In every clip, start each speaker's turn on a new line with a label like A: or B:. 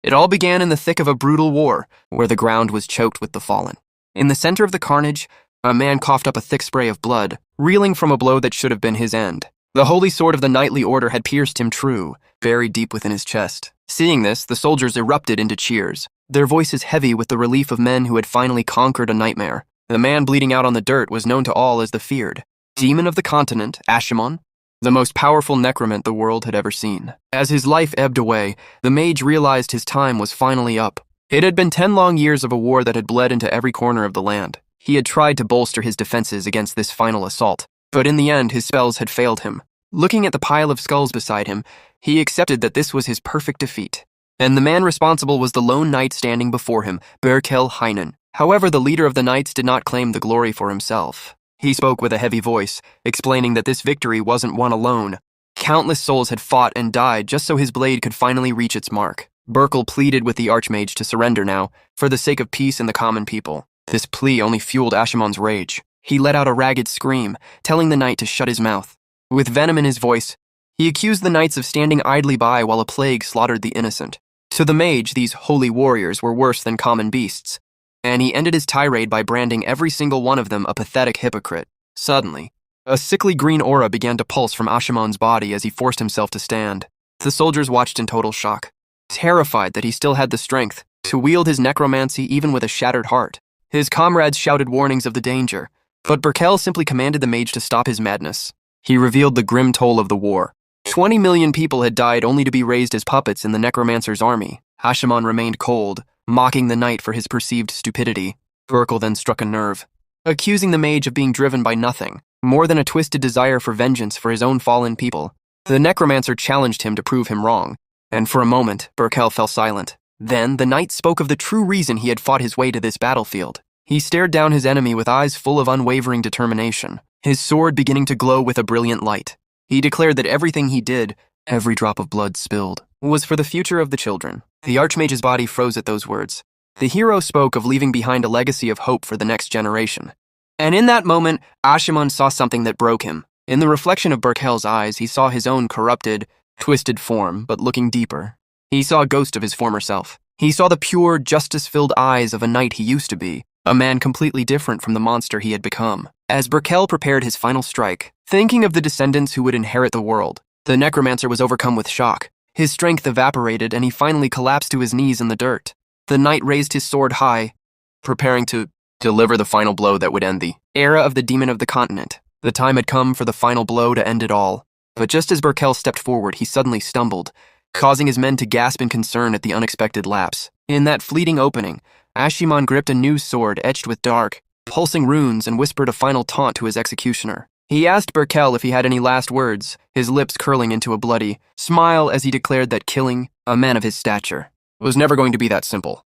A: It all began in the thick of a brutal war, where the ground was choked with the fallen. In the center of the carnage, a man coughed up a thick spray of blood, reeling from a blow that should have been his end. The holy sword of the knightly order had pierced him true, buried deep within his chest. Seeing this, the soldiers erupted into cheers, their voices heavy with the relief of men who had finally conquered a nightmare. The man bleeding out on the dirt was known to all as the feared demon of the continent, Ashimon, the most powerful necromant the world had ever seen. As his life ebbed away, the mage realized his time was finally up. It had been 10 long years of a war that had bled into every corner of the land. He had tried to bolster his defenses against this final assault, but in the end his spells had failed him. Looking at the pile of skulls beside him, he accepted that this was his perfect defeat. And the man responsible was the lone knight standing before him, Berkel Heinen. However, the leader of the knights did not claim the glory for himself. He spoke with a heavy voice, explaining that this victory wasn't won alone. Countless souls had fought and died just so his blade could finally reach its mark. Berkel pleaded with the archmage to surrender now, for the sake of peace and the common people. This plea only fueled Ashimon's rage. He let out a ragged scream, telling the knight to shut his mouth. With venom in his voice, he accused the knights of standing idly by while a plague slaughtered the innocent. To the mage, these holy warriors were worse than common beasts, and he ended his tirade by branding every single one of them a pathetic hypocrite. Suddenly, a sickly green aura began to pulse from Ashimon's body as he forced himself to stand. The soldiers watched in total shock, terrified that he still had the strength to wield his necromancy even with a shattered heart. His comrades shouted warnings of the danger, but Berkel simply commanded the mage to stop his madness. He revealed the grim toll of the war. 20 million people had died only to be raised as puppets in the necromancer's army. Ashimon remained cold, mocking the knight for his perceived stupidity. Berkel then struck a nerve, accusing the mage of being driven by nothing, more than a twisted desire for vengeance for his own fallen people. The necromancer challenged him to prove him wrong, and for a moment, Berkel fell silent. Then, the knight spoke of the true reason he had fought his way to this battlefield. He stared down his enemy with eyes full of unwavering determination, his sword beginning to glow with a brilliant light. He declared that everything he did, every drop of blood spilled, was for the future of the children. The archmage's body froze at those words. The hero spoke of leaving behind a legacy of hope for the next generation. And in that moment, Ashimon saw something that broke him. In the reflection of Berkel's eyes, he saw his own corrupted, twisted form, but looking deeper. He saw a ghost of his former self. He saw the pure, justice-filled eyes of a knight he used to be, a man completely different from the monster he had become. As Berkel prepared his final strike, thinking of the descendants who would inherit the world, the necromancer was overcome with shock. His strength evaporated, and he finally collapsed to his knees in the dirt. The knight raised his sword high, preparing to deliver the final blow that would end the era of the demon of the continent. The time had come for the final blow to end it all. But just as Berkel stepped forward, he suddenly stumbled, causing his men to gasp in concern at the unexpected lapse. In that fleeting opening, Ashimon gripped a new sword etched with dark, pulsing runes and whispered a final taunt to his executioner. He asked Berkel if he had any last words, his lips curling into a bloody smile as he declared that killing a man of his stature was never going to be that simple.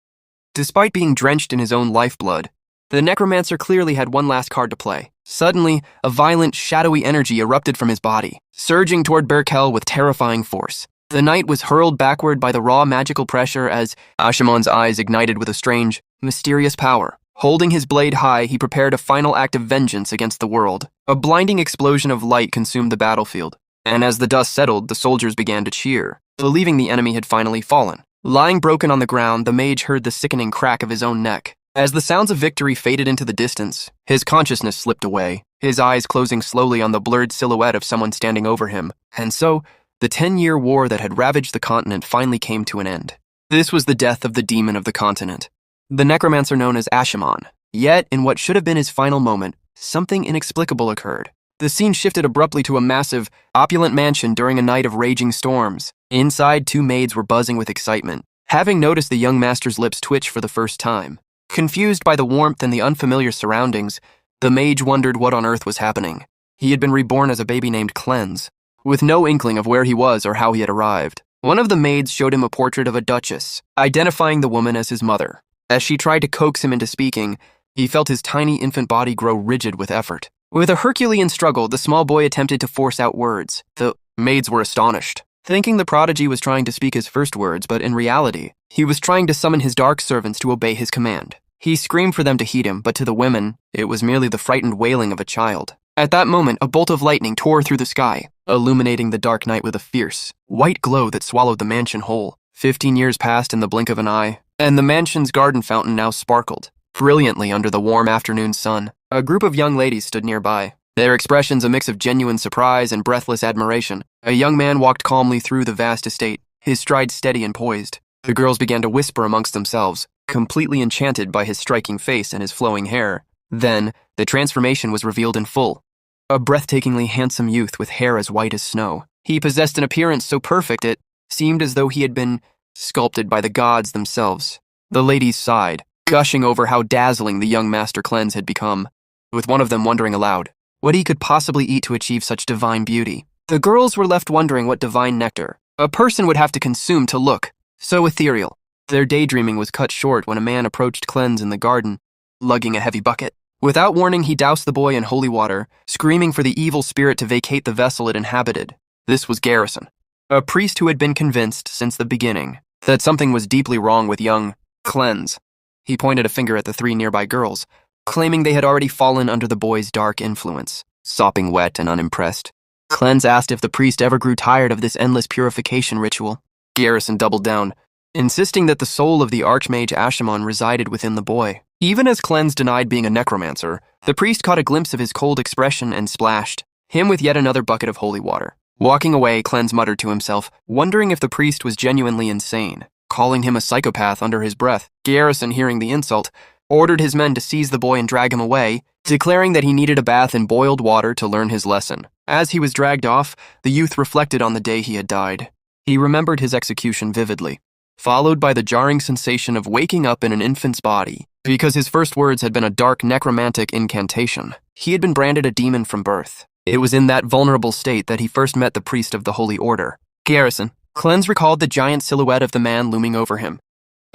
A: Despite being drenched in his own lifeblood, the necromancer clearly had one last card to play. Suddenly, a violent, shadowy energy erupted from his body, surging toward Berkel with terrifying force. The knight was hurled backward by the raw magical pressure as Ashimon's eyes ignited with a strange, mysterious power. Holding his blade high, he prepared a final act of vengeance against the world. A blinding explosion of light consumed the battlefield, and as the dust settled, the soldiers began to cheer, believing the enemy had finally fallen. Lying broken on the ground, the mage heard the sickening crack of his own neck. As the sounds of victory faded into the distance, his consciousness slipped away, his eyes closing slowly on the blurred silhouette of someone standing over him. And so, the 10-year war that had ravaged the continent finally came to an end. This was the death of the demon of the continent, the necromancer known as Ashimon. Yet, in what should have been his final moment, something inexplicable occurred. The scene shifted abruptly to a massive, opulent mansion during a night of raging storms. Inside, two maids were buzzing with excitement, having noticed the young master's lips twitch for the first time. Confused by the warmth and the unfamiliar surroundings, the mage wondered what on earth was happening. He had been reborn as a baby named Cleanse, with no inkling of where he was or how he had arrived. One of the maids showed him a portrait of a duchess, identifying the woman as his mother. As she tried to coax him into speaking, he felt his tiny infant body grow rigid with effort. With a Herculean struggle, the small boy attempted to force out words. The maids were astonished, thinking the prodigy was trying to speak his first words, but in reality, he was trying to summon his dark servants to obey his command. He screamed for them to heed him, but to the women, it was merely the frightened wailing of a child. At that moment, a bolt of lightning tore through the sky, illuminating the dark night with a fierce, white glow that swallowed the mansion whole. 15 years passed in the blink of an eye, and the mansion's garden fountain now sparkled brilliantly under the warm afternoon sun. A group of young ladies stood nearby, their expressions a mix of genuine surprise and breathless admiration. A young man walked calmly through the vast estate, his stride steady and poised. The girls began to whisper amongst themselves, completely enchanted by his striking face and his flowing hair. Then, the transformation was revealed in full. A breathtakingly handsome youth with hair as white as snow. He possessed an appearance so perfect it seemed as though he had been sculpted by the gods themselves. The ladies sighed, gushing over how dazzling the young Master Cleanse had become, with one of them wondering aloud what he could possibly eat to achieve such divine beauty. The girls were left wondering what divine nectar a person would have to consume to look so ethereal. Their daydreaming was cut short when a man approached Cleanse in the garden, lugging a heavy bucket. Without warning, he doused the boy in holy water, screaming for the evil spirit to vacate the vessel it inhabited. This was Garrison, a priest who had been convinced since the beginning that something was deeply wrong with young Cleanse. He pointed a finger at the 3 nearby girls, claiming they had already fallen under the boy's dark influence. Sopping wet and unimpressed, Cleanse asked if the priest ever grew tired of this endless purification ritual. Garrison doubled down, insisting that the soul of the Archmage Ashimon resided within the boy. Even as Cleanse denied being a necromancer, the priest caught a glimpse of his cold expression and splashed him with yet another bucket of holy water. Walking away, Cleanse muttered to himself, wondering if the priest was genuinely insane, calling him a psychopath under his breath. Garrison, hearing the insult, ordered his men to seize the boy and drag him away, declaring that he needed a bath in boiled water to learn his lesson. As he was dragged off, the youth reflected on the day he had died. He remembered his execution vividly, followed by the jarring sensation of waking up in an infant's body, because his first words had been a dark necromantic incantation. He had been branded a demon from birth. It was in that vulnerable state that he first met the priest of the Holy Order. Garrison. Cleanse recalled the giant silhouette of the man looming over him.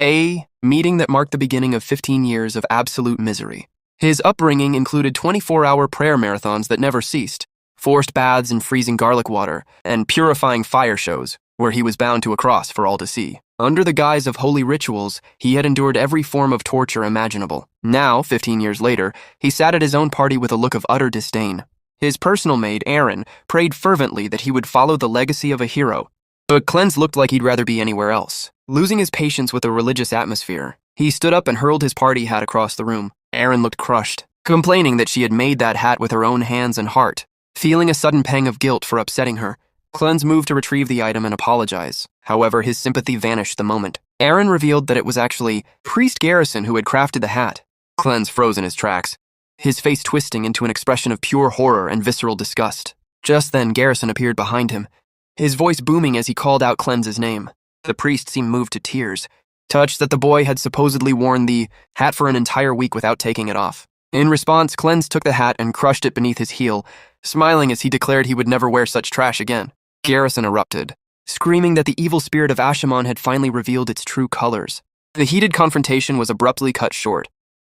A: A meeting that marked the beginning of 15 years of absolute misery. His upbringing included 24-hour prayer marathons that never ceased, forced baths in freezing garlic water, and purifying fire shows, where he was bound to a cross for all to see. Under the guise of holy rituals, he had endured every form of torture imaginable. Now, 15 years later, he sat at his own party with a look of utter disdain. His personal maid, Aaron, prayed fervently that he would follow the legacy of a hero, but Cleanse looked like he'd rather be anywhere else. Losing his patience with the religious atmosphere, he stood up and hurled his party hat across the room. Aaron looked crushed, complaining that she had made that hat with her own hands and heart. Feeling a sudden pang of guilt for upsetting her, Cleanse moved to retrieve the item and apologize. However, his sympathy vanished the moment Aaron revealed that it was actually Priest Garrison who had crafted the hat. Cleanse froze in his tracks, his face twisting into an expression of pure horror and visceral disgust. Just then, Garrison appeared behind him, his voice booming as he called out Cleanse's name. The priest seemed moved to tears, touched that the boy had supposedly worn the hat for an entire week without taking it off. In response, Cleanse took the hat and crushed it beneath his heel, smiling as he declared he would never wear such trash again. Garrison erupted, screaming that the evil spirit of Ashimon had finally revealed its true colors. The heated confrontation was abruptly cut short,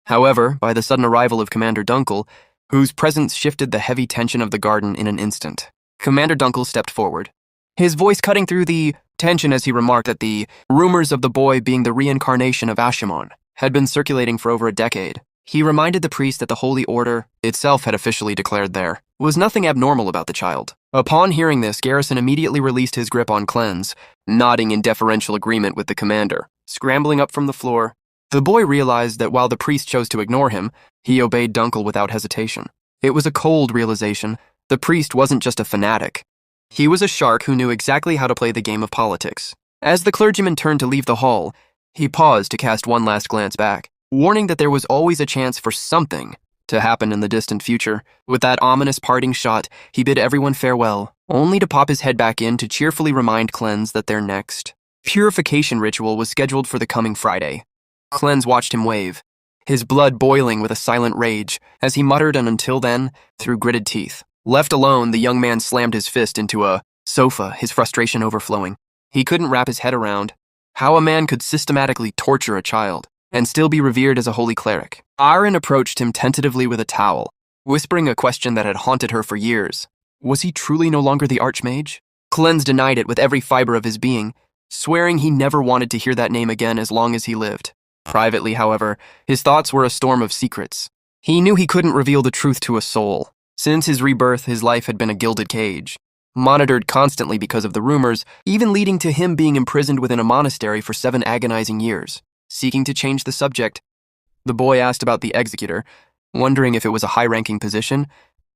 A: however, by the sudden arrival of Commander Dunkel, whose presence shifted the heavy tension of the garden in an instant. Commander Dunkel stepped forward, his voice cutting through the tension as he remarked that the rumors of the boy being the reincarnation of Ashimon had been circulating for over a decade. He reminded the priest that the Holy Order itself had officially declared there was nothing abnormal about the child. Upon hearing this, Garrison immediately released his grip on Cleanse, nodding in deferential agreement with the commander. Scrambling up from the floor, the boy realized that while the priest chose to ignore him, he obeyed Dunkel without hesitation. It was a cold realization. The priest wasn't just a fanatic. He was a shark who knew exactly how to play the game of politics. As the clergyman turned to leave the hall, he paused to cast one last glance back, warning that there was always a chance for something to happen in the distant future. With that ominous parting shot, he bid everyone farewell, only to pop his head back in to cheerfully remind Cleanse that their next purification ritual was scheduled for the coming Friday. Cleanse watched him wave, his blood boiling with a silent rage, as he muttered an "until then" through gritted teeth. Left alone, the young man slammed his fist into a sofa, his frustration overflowing. He couldn't wrap his head around how a man could systematically torture a child and still be revered as a holy cleric. Aaron approached him tentatively with a towel, whispering a question that had haunted her for years. Was he truly no longer the Archmage? Cleanse denied it with every fiber of his being, swearing he never wanted to hear that name again as long as he lived. Privately, however, his thoughts were a storm of secrets. He knew he couldn't reveal the truth to a soul. Since his rebirth, his life had been a gilded cage, monitored constantly because of the rumors, even leading to him being imprisoned within a monastery for 7 agonizing years. Seeking to change the subject, the boy asked about the executor, wondering if it was a high-ranking position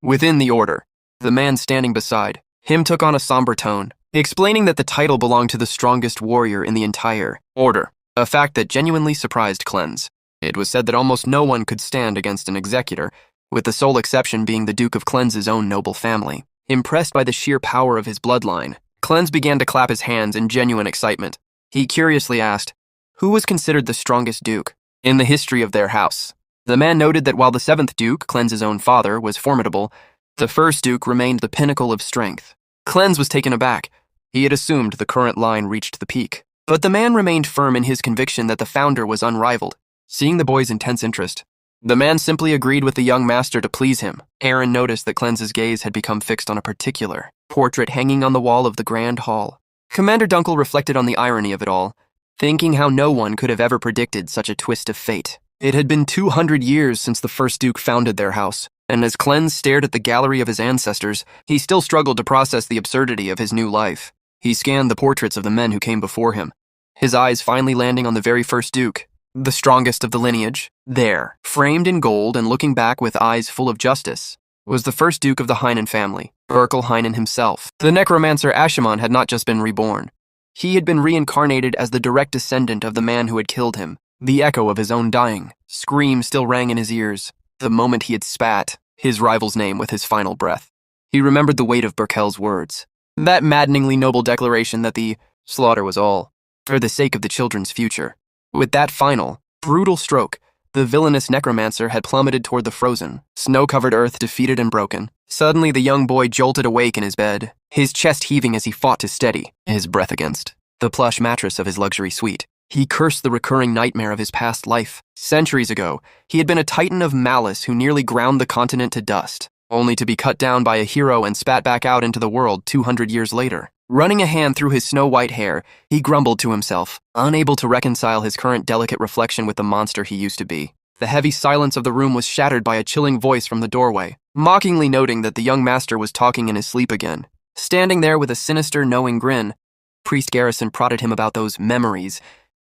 A: within the order. The man standing beside him took on a somber tone, explaining that the title belonged to the strongest warrior in the entire order, a fact that genuinely surprised Cleanse. It was said that almost no one could stand against an executor, with the sole exception being the Duke of Cleanse's own noble family. Impressed by the sheer power of his bloodline, Cleanse began to clap his hands in genuine excitement. He curiously asked, who was considered the strongest duke in the history of their house? The man noted that while the 7th Duke, Cleanse's own father, was formidable, the 1st Duke remained the pinnacle of strength. Cleanse was taken aback. He had assumed the current line reached the peak. But the man remained firm in his conviction that the founder was unrivaled. Seeing the boy's intense interest, the man simply agreed with the young master to please him. Aaron noticed that Cleanse's gaze had become fixed on a particular portrait hanging on the wall of the Grand Hall. Commander Dunkel reflected on the irony of it all, thinking how no one could have ever predicted such a twist of fate. It had been 200 years since the 1st Duke founded their house, and as Cleanse stared at the gallery of his ancestors, he still struggled to process the absurdity of his new life. He scanned the portraits of the men who came before him, his eyes finally landing on the very 1st Duke, the strongest of the lineage. There, framed in gold and looking back with eyes full of justice, was the 1st Duke of the Heinen family, Berkel Heinen himself. The necromancer Ashamon had not just been reborn. He had been reincarnated as the direct descendant of the man who had killed him. The echo of his own dying scream still rang in his ears the moment he had spat his rival's name with his final breath. He remembered the weight of Berkel's words, that maddeningly noble declaration that the slaughter was all for the sake of the children's future. With that final, brutal stroke, the villainous necromancer had plummeted toward the frozen, snow-covered earth, defeated and broken. Suddenly the young boy jolted awake in his bed, his chest heaving as he fought to steady his breath against the plush mattress of his luxury suite. He cursed the recurring nightmare of his past life. Centuries ago, he had been a titan of malice who nearly ground the continent to dust, only to be cut down by a hero and spat back out into the world 200 years later. Running a hand through his snow-white hair, he grumbled to himself, unable to reconcile his current delicate reflection with the monster he used to be. The heavy silence of the room was shattered by a chilling voice from the doorway, mockingly noting that the young master was talking in his sleep again. Standing there with a sinister, knowing grin, Priest Garrison prodded him about those memories,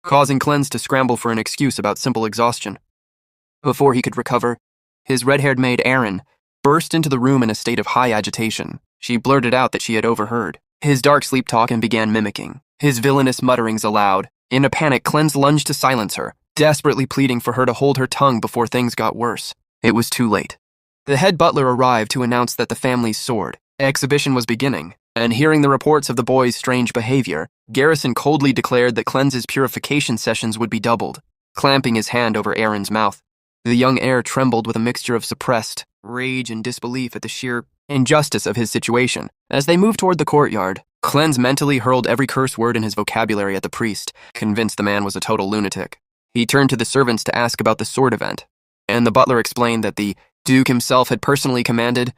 A: causing Cleanse to scramble for an excuse about simple exhaustion. Before he could recover, his red-haired maid Erin burst into the room in a state of high agitation. She blurted out that she had overheard his dark sleep talk and began mimicking his villainous mutterings aloud. In a panic, Cleanse lunged to silence her, desperately pleading for her to hold her tongue before things got worse. It was too late. The head butler arrived to announce that the family's sword exhibition was beginning, and hearing the reports of the boy's strange behavior, Garrison coldly declared that Cleanse's purification sessions would be doubled, clamping his hand over Aaron's mouth. The young heir trembled with a mixture of suppressed rage and disbelief at the sheer injustice of his situation. As they moved toward the courtyard, Cleanse mentally hurled every curse word in his vocabulary at the priest, convinced the man was a total lunatic. He turned to the servants to ask about the sword event, and the butler explained that the Duke himself had personally commanded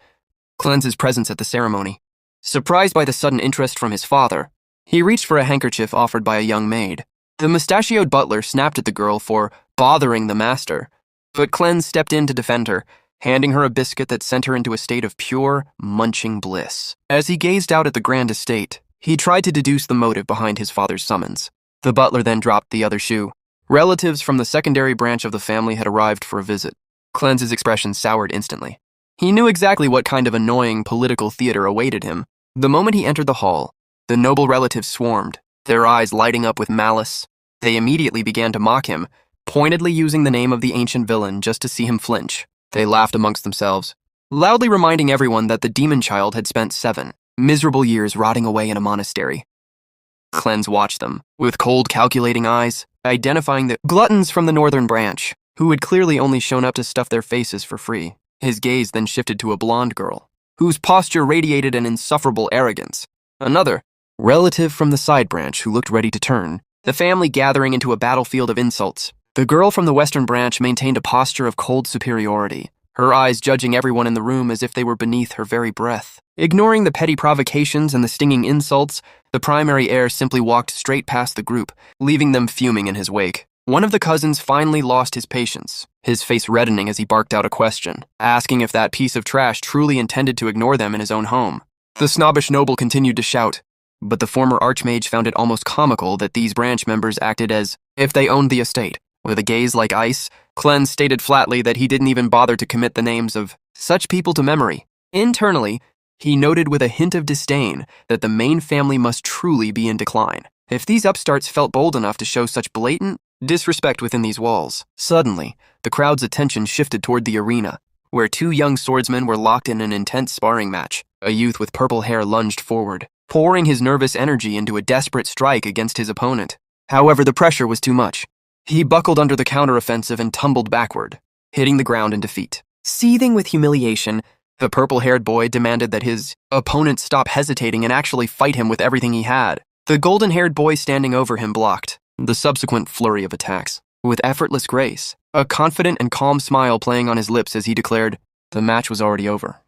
A: Cleanse's presence at the ceremony. Surprised by the sudden interest from his father, he reached for a handkerchief offered by a young maid. The mustachioed butler snapped at the girl for bothering the master, but Cleanse stepped in to defend her, handing her a biscuit that sent her into a state of pure, munching bliss. As he gazed out at the grand estate, he tried to deduce the motive behind his father's summons. The butler then dropped the other shoe. Relatives from the secondary branch of the family had arrived for a visit. Cleanse's expression soured instantly. He knew exactly what kind of annoying political theater awaited him. The moment he entered the hall, the noble relatives swarmed, their eyes lighting up with malice. They immediately began to mock him, pointedly using the name of the ancient villain just to see him flinch. They laughed amongst themselves, loudly reminding everyone that the demon child had spent 7 miserable years rotting away in a monastery. Cleanse watched them, with cold, calculating eyes, identifying the gluttons from the northern branch, who had clearly only shown up to stuff their faces for free. His gaze then shifted to a blonde girl, whose posture radiated an insufferable arrogance. Another relative from the side branch who looked ready to turn, the family gathering into a battlefield of insults. The girl from the western branch maintained a posture of cold superiority, her eyes judging everyone in the room as if they were beneath her very breath. Ignoring the petty provocations and the stinging insults, the primary heir simply walked straight past the group, leaving them fuming in his wake. One of the cousins finally lost his patience, his face reddening as he barked out a question, asking if that piece of trash truly intended to ignore them in his own home. The snobbish noble continued to shout, but the former archmage found it almost comical that these branch members acted as if they owned the estate. With a gaze like ice, Cleanse stated flatly that he didn't even bother to commit the names of such people to memory. Internally, he noted with a hint of disdain that the main family must truly be in decline. If these upstarts felt bold enough to show such blatant disrespect within these walls. Suddenly, the crowd's attention shifted toward the arena, where two young swordsmen were locked in an intense sparring match. A youth with purple hair lunged forward, pouring his nervous energy into a desperate strike against his opponent. However, the pressure was too much. He buckled under the counteroffensive and tumbled backward, hitting the ground in defeat. Seething with humiliation, the purple-haired boy demanded that his opponent stop hesitating and actually fight him with everything he had. The golden-haired boy standing over him blocked the subsequent flurry of attacks with effortless grace, a confident and calm smile playing on his lips as he declared the match was already over.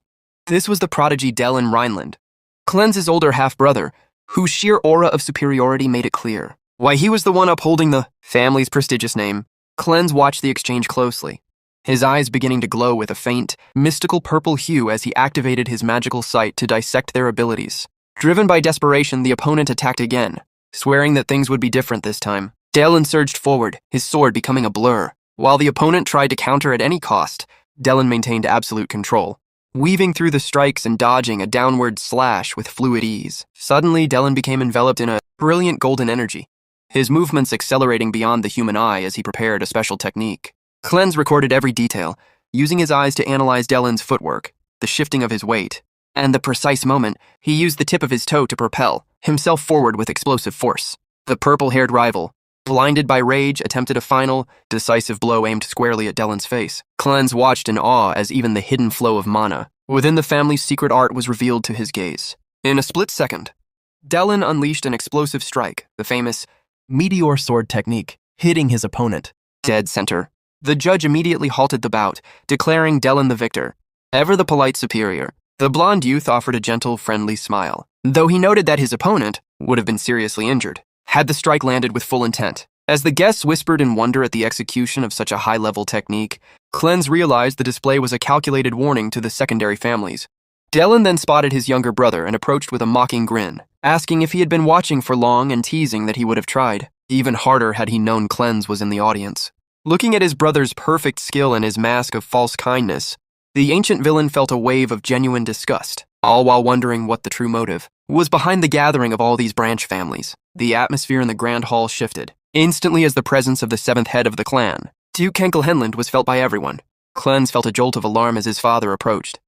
A: This was the prodigy Dellen Rhineland, Cleanse's older half-brother, whose sheer aura of superiority made it clear. Why he was the one upholding the family's prestigious name. Cleanse watched the exchange closely, his eyes beginning to glow with a faint, mystical purple hue as he activated his magical sight to dissect their abilities. Driven by desperation, the opponent attacked again, swearing that things would be different this time. Dellen surged forward, his sword becoming a blur. While the opponent tried to counter at any cost, Dellen maintained absolute control, weaving through the strikes and dodging a downward slash with fluid ease. Suddenly, Dellen became enveloped in a brilliant golden energy, his movements accelerating beyond the human eye as he prepared a special technique. Cleanse recorded every detail, using his eyes to analyze Dellen's footwork, the shifting of his weight, and the precise moment he used the tip of his toe to propel himself forward with explosive force. The purple-haired rival, blinded by rage, attempted a final, decisive blow aimed squarely at Dellen's face. Cleanse watched in awe as even the hidden flow of mana within the family's secret art was revealed to his gaze. In a split second, Dellen unleashed an explosive strike, the famous meteor sword technique, hitting his opponent dead center. The judge immediately halted the bout, declaring Dellen the victor. Ever the polite superior, the blonde youth offered a gentle, friendly smile, though he noted that his opponent would have been seriously injured had the strike landed with full intent. As the guests whispered in wonder at the execution of such a high-level technique, Cleanse realized the display was a calculated warning to the secondary families. Dellen then spotted his younger brother and approached with a mocking grin, asking if he had been watching for long and teasing that he would have tried. Even harder had he known Cleanse was in the audience. Looking at his brother's perfect skill and his mask of false kindness, the ancient villain felt a wave of genuine disgust, all while wondering what the true motive was behind the gathering of all these branch families. The atmosphere in the grand hall shifted, instantly as the presence of the seventh head of the clan, Duke Kenkelhenland, was felt by everyone. Cleanse felt a jolt of alarm as his father approached,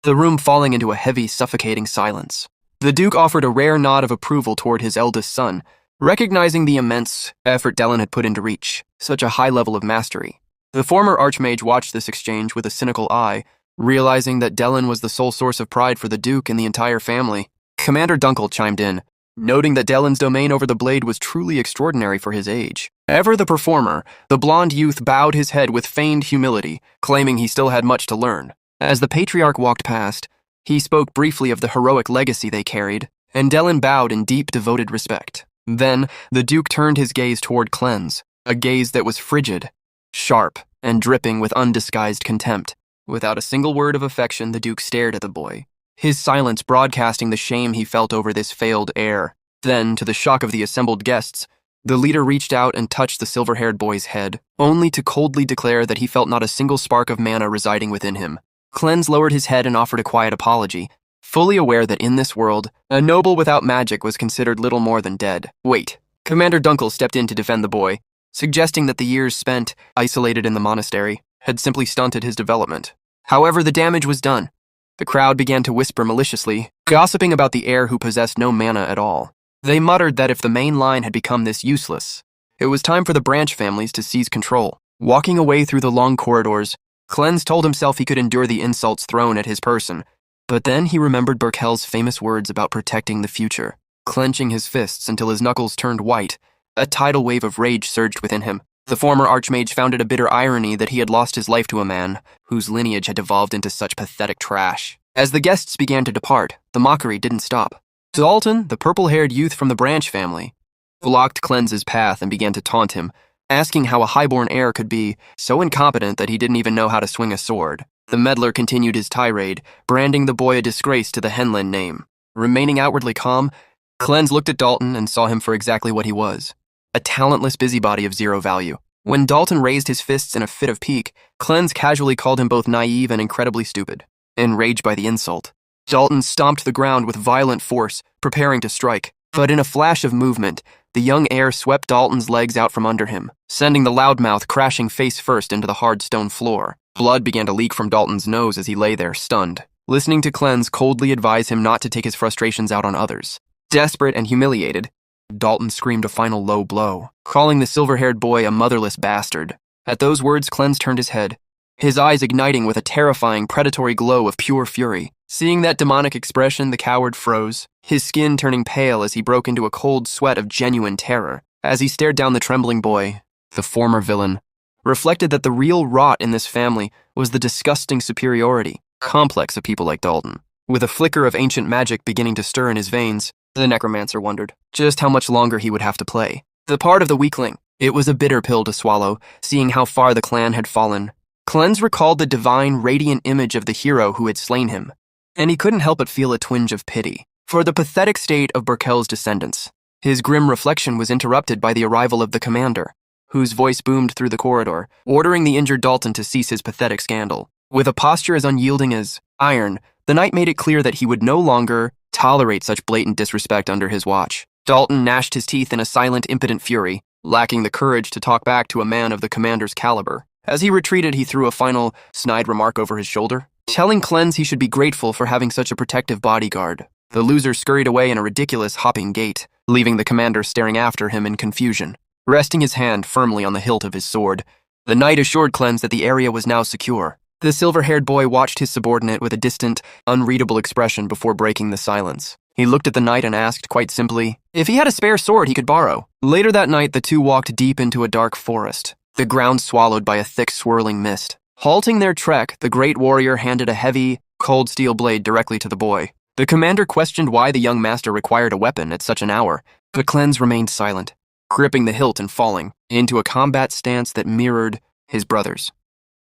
A: the room falling into a heavy, suffocating silence. The Duke offered a rare nod of approval toward his eldest son, recognizing the immense effort Dellen had put into reach such a high level of mastery. The former archmage watched this exchange with a cynical eye, realizing that Dellen was the sole source of pride for the Duke and the entire family. Commander Dunkel chimed in, noting that Dellen's domain over the blade was truly extraordinary for his age. Ever the performer, the blonde youth bowed his head with feigned humility, claiming he still had much to learn. As the patriarch walked past, he spoke briefly of the heroic legacy they carried, and Dellen bowed in deep, devoted respect. Then, the Duke turned his gaze toward Cleanse, a gaze that was frigid, sharp, and dripping with undisguised contempt. Without a single word of affection, the Duke stared at the boy, his silence broadcasting the shame he felt over this failed heir. Then, to the shock of the assembled guests, the leader reached out and touched the silver-haired boy's head, only to coldly declare that he felt not a single spark of mana residing within him. Cleanse lowered his head and offered a quiet apology, fully aware that in this world, a noble without magic was considered little more than dead. Wait. Commander Dunkel stepped in to defend the boy, suggesting that the years spent isolated in the monastery had simply stunted his development. However, the damage was done. The crowd began to whisper maliciously, gossiping about the heir who possessed no mana at all. They muttered that if the main line had become this useless, it was time for the branch families to seize control. Walking away through the long corridors, Cleanse told himself he could endure the insults thrown at his person. But then he remembered Berkel's famous words about protecting the future. Clenching his fists until his knuckles turned white, a tidal wave of rage surged within him. The former archmage found it a bitter irony that he had lost his life to a man whose lineage had devolved into such pathetic trash. As the guests began to depart, the mockery didn't stop. Dalton, the purple-haired youth from the Branch family, blocked Cleanse's path and began to taunt him, asking how a highborn heir could be so incompetent that he didn't even know how to swing a sword. The meddler continued his tirade, branding the boy a disgrace to the Henlin name. Remaining outwardly calm, Cleanse looked at Dalton and saw him for exactly what he was, a talentless busybody of zero value. When Dalton raised his fists in a fit of pique, Cleanse casually called him both naive and incredibly stupid. Enraged by the insult, Dalton stomped the ground with violent force, preparing to strike. But in a flash of movement, the young heir swept Dalton's legs out from under him, sending the loudmouth crashing face first into the hard stone floor. Blood began to leak from Dalton's nose as he lay there, stunned, listening to Cleanse coldly advise him not to take his frustrations out on others. Desperate and humiliated, Dalton screamed a final low blow, calling the silver-haired boy a motherless bastard. At those words, Cleanse turned his head, his eyes igniting with a terrifying, predatory glow of pure fury. Seeing that demonic expression, the coward froze, his skin turning pale as he broke into a cold sweat of genuine terror. As he stared down the trembling boy, the former villain reflected that the real rot in this family was the disgusting superiority complex of people like Dalton. With a flicker of ancient magic beginning to stir in his veins, the necromancer wondered just how much longer he would have to play the part of the weakling. It was a bitter pill to swallow, seeing how far the clan had fallen. Cleanse recalled the divine, radiant image of the hero who had slain him, and he couldn't help but feel a twinge of pity for the pathetic state of Burkel's descendants. His grim reflection was interrupted by the arrival of the commander, whose voice boomed through the corridor, ordering the injured Dalton to cease his pathetic scandal. With a posture as unyielding as iron, the knight made it clear that he would no longer tolerate such blatant disrespect under his watch. Dalton gnashed his teeth in a silent, impotent fury, lacking the courage to talk back to a man of the commander's caliber. As he retreated, he threw a final, snide remark over his shoulder, telling Cleanse he should be grateful for having such a protective bodyguard. The loser scurried away in a ridiculous hopping gait, leaving the commander staring after him in confusion. Resting his hand firmly on the hilt of his sword, the knight assured Cleanse that the area was now secure. The silver-haired boy watched his subordinate with a distant, unreadable expression before breaking the silence. He looked at the knight and asked, quite simply, if he had a spare sword he could borrow. Later that night, the two walked deep into a dark forest, the ground swallowed by a thick, swirling mist. Halting their trek, the great warrior handed a heavy, cold steel blade directly to the boy. The commander questioned why the young master required a weapon at such an hour, but Cleanse remained silent, gripping the hilt and falling into a combat stance that mirrored his brother's.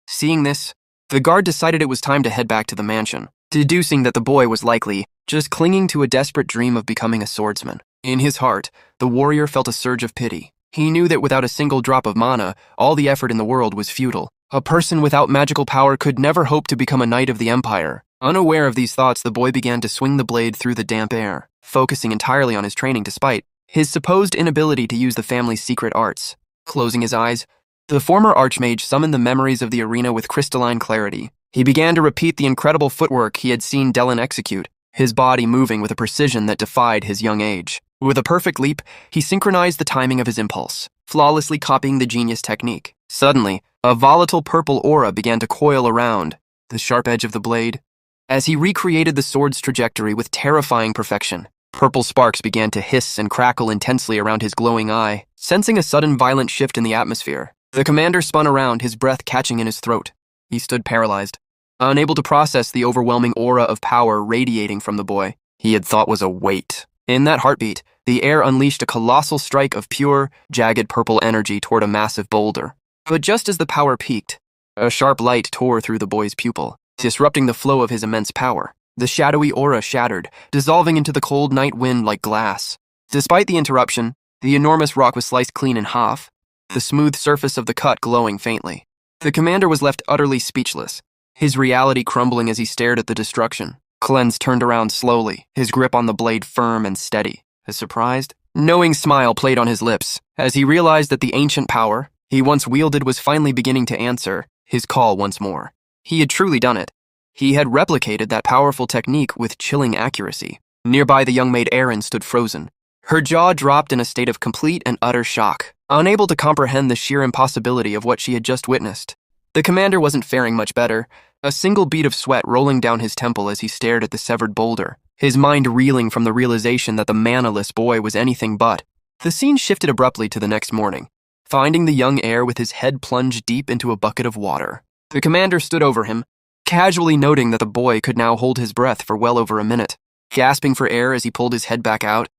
A: Seeing this, the guard decided it was time to head back to the mansion, deducing that the boy was likely just clinging to a desperate dream of becoming a swordsman. In his heart, the warrior felt a surge of pity. He knew that without a single drop of mana, all the effort in the world was futile. A person without magical power could never hope to become a knight of the Empire. Unaware of these thoughts, the boy began to swing the blade through the damp air, focusing entirely on his training despite his supposed inability to use the family's secret arts. Closing his eyes, the former archmage summoned the memories of the arena with crystalline clarity. He began to repeat the incredible footwork he had seen Dellen execute, his body moving with a precision that defied his young age. With a perfect leap, he synchronized the timing of his impulse, flawlessly copying the genius technique. Suddenly, a volatile purple aura began to coil around the sharp edge of the blade. As he recreated the sword's trajectory with terrifying perfection, purple sparks began to hiss and crackle intensely around his glowing eye. Sensing a sudden violent shift in the atmosphere, the commander spun around, his breath catching in his throat. He stood paralyzed, unable to process the overwhelming aura of power radiating from the boy he had thought was a weight. In that heartbeat, the air unleashed a colossal strike of pure, jagged purple energy toward a massive boulder. But just as the power peaked, a sharp light tore through the boy's pupil, disrupting the flow of his immense power. The shadowy aura shattered, dissolving into the cold night wind like glass. Despite the interruption, the enormous rock was sliced clean in half, the smooth surface of the cut glowing faintly. The commander was left utterly speechless, his reality crumbling as he stared at the destruction. Cleanse turned around slowly, his grip on the blade firm and steady. A surprised, knowing smile played on his lips as he realized that the ancient power he once wielded was finally beginning to answer his call once more. He had truly done it. He had replicated that powerful technique with chilling accuracy. Nearby, the young maid Erin stood frozen, her jaw dropped in a state of complete and utter shock, unable to comprehend the sheer impossibility of what she had just witnessed. The commander wasn't faring much better, a single bead of sweat rolling down his temple as he stared at the severed boulder, his mind reeling from the realization that the manaless boy was anything but. The scene shifted abruptly to the next morning, finding the young heir with his head plunged deep into a bucket of water. The commander stood over him, casually noting that the boy could now hold his breath for well over a minute. Gasping for air as he pulled his head back out,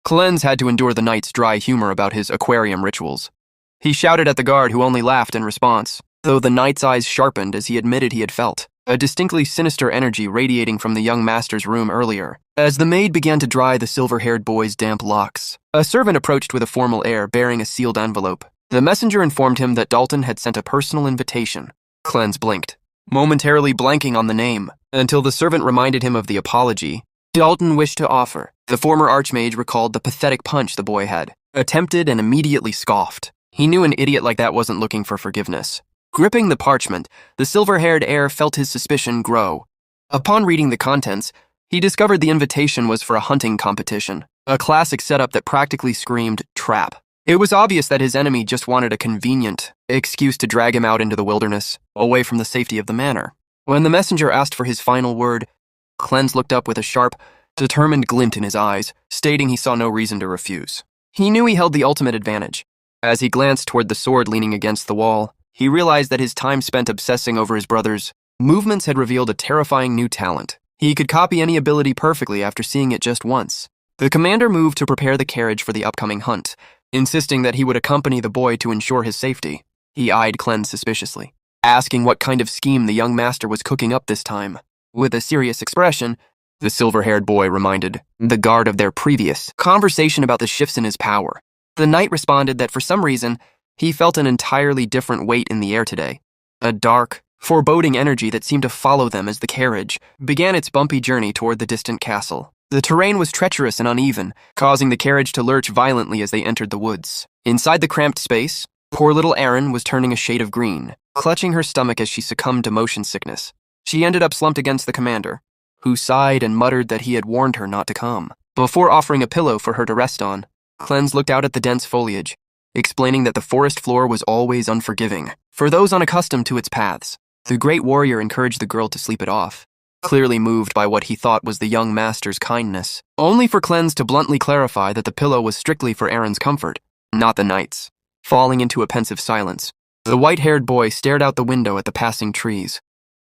A: Cleanse had to endure the knight's dry humor about his aquarium rituals. He shouted at the guard, who only laughed in response, though the knight's eyes sharpened as he admitted he had felt a distinctly sinister energy radiating from the young master's room earlier. As the maid began to dry the silver-haired boy's damp locks, a servant approached with a formal air bearing a sealed envelope. The messenger informed him that Dalton had sent a personal invitation. Cleanse blinked, momentarily blanking on the name, until the servant reminded him of the apology Dalton wished to offer. The former archmage recalled the pathetic punch the boy had attempted and immediately scoffed. He knew an idiot like that wasn't looking for forgiveness. Gripping the parchment, the silver-haired heir felt his suspicion grow. Upon reading the contents, he discovered the invitation was for a hunting competition, a classic setup that practically screamed trap. It was obvious that his enemy just wanted a convenient excuse to drag him out into the wilderness, away from the safety of the manor. When the messenger asked for his final word, Cleanse looked up with a sharp, determined glint in his eyes, stating he saw no reason to refuse. He knew he held the ultimate advantage. As he glanced toward the sword leaning against the wall, he realized that his time spent obsessing over his brother's movements had revealed a terrifying new talent. He could copy any ability perfectly after seeing it just once. The commander moved to prepare the carriage for the upcoming hunt, insisting that he would accompany the boy to ensure his safety. He eyed Cleanse suspiciously, asking what kind of scheme the young master was cooking up this time. With a serious expression, the silver-haired boy reminded the guard of their previous conversation about the shifts in his power. The knight responded that for some reason, he felt an entirely different weight in the air today, a dark, foreboding energy that seemed to follow them as the carriage began its bumpy journey toward the distant castle. The terrain was treacherous and uneven, causing the carriage to lurch violently as they entered the woods. Inside the cramped space, poor little Erin was turning a shade of green, clutching her stomach as she succumbed to motion sickness. She ended up slumped against the commander, who sighed and muttered that he had warned her not to come. Before offering a pillow for her to rest on, Cleanse looked out at the dense foliage, explaining that the forest floor was always unforgiving for those unaccustomed to its paths. The great warrior encouraged the girl to sleep it off, clearly moved by what he thought was the young master's kindness, only for Cleanse to bluntly clarify that the pillow was strictly for Erin's comfort, not the knight's. Falling into a pensive silence, the white-haired boy stared out the window at the passing trees.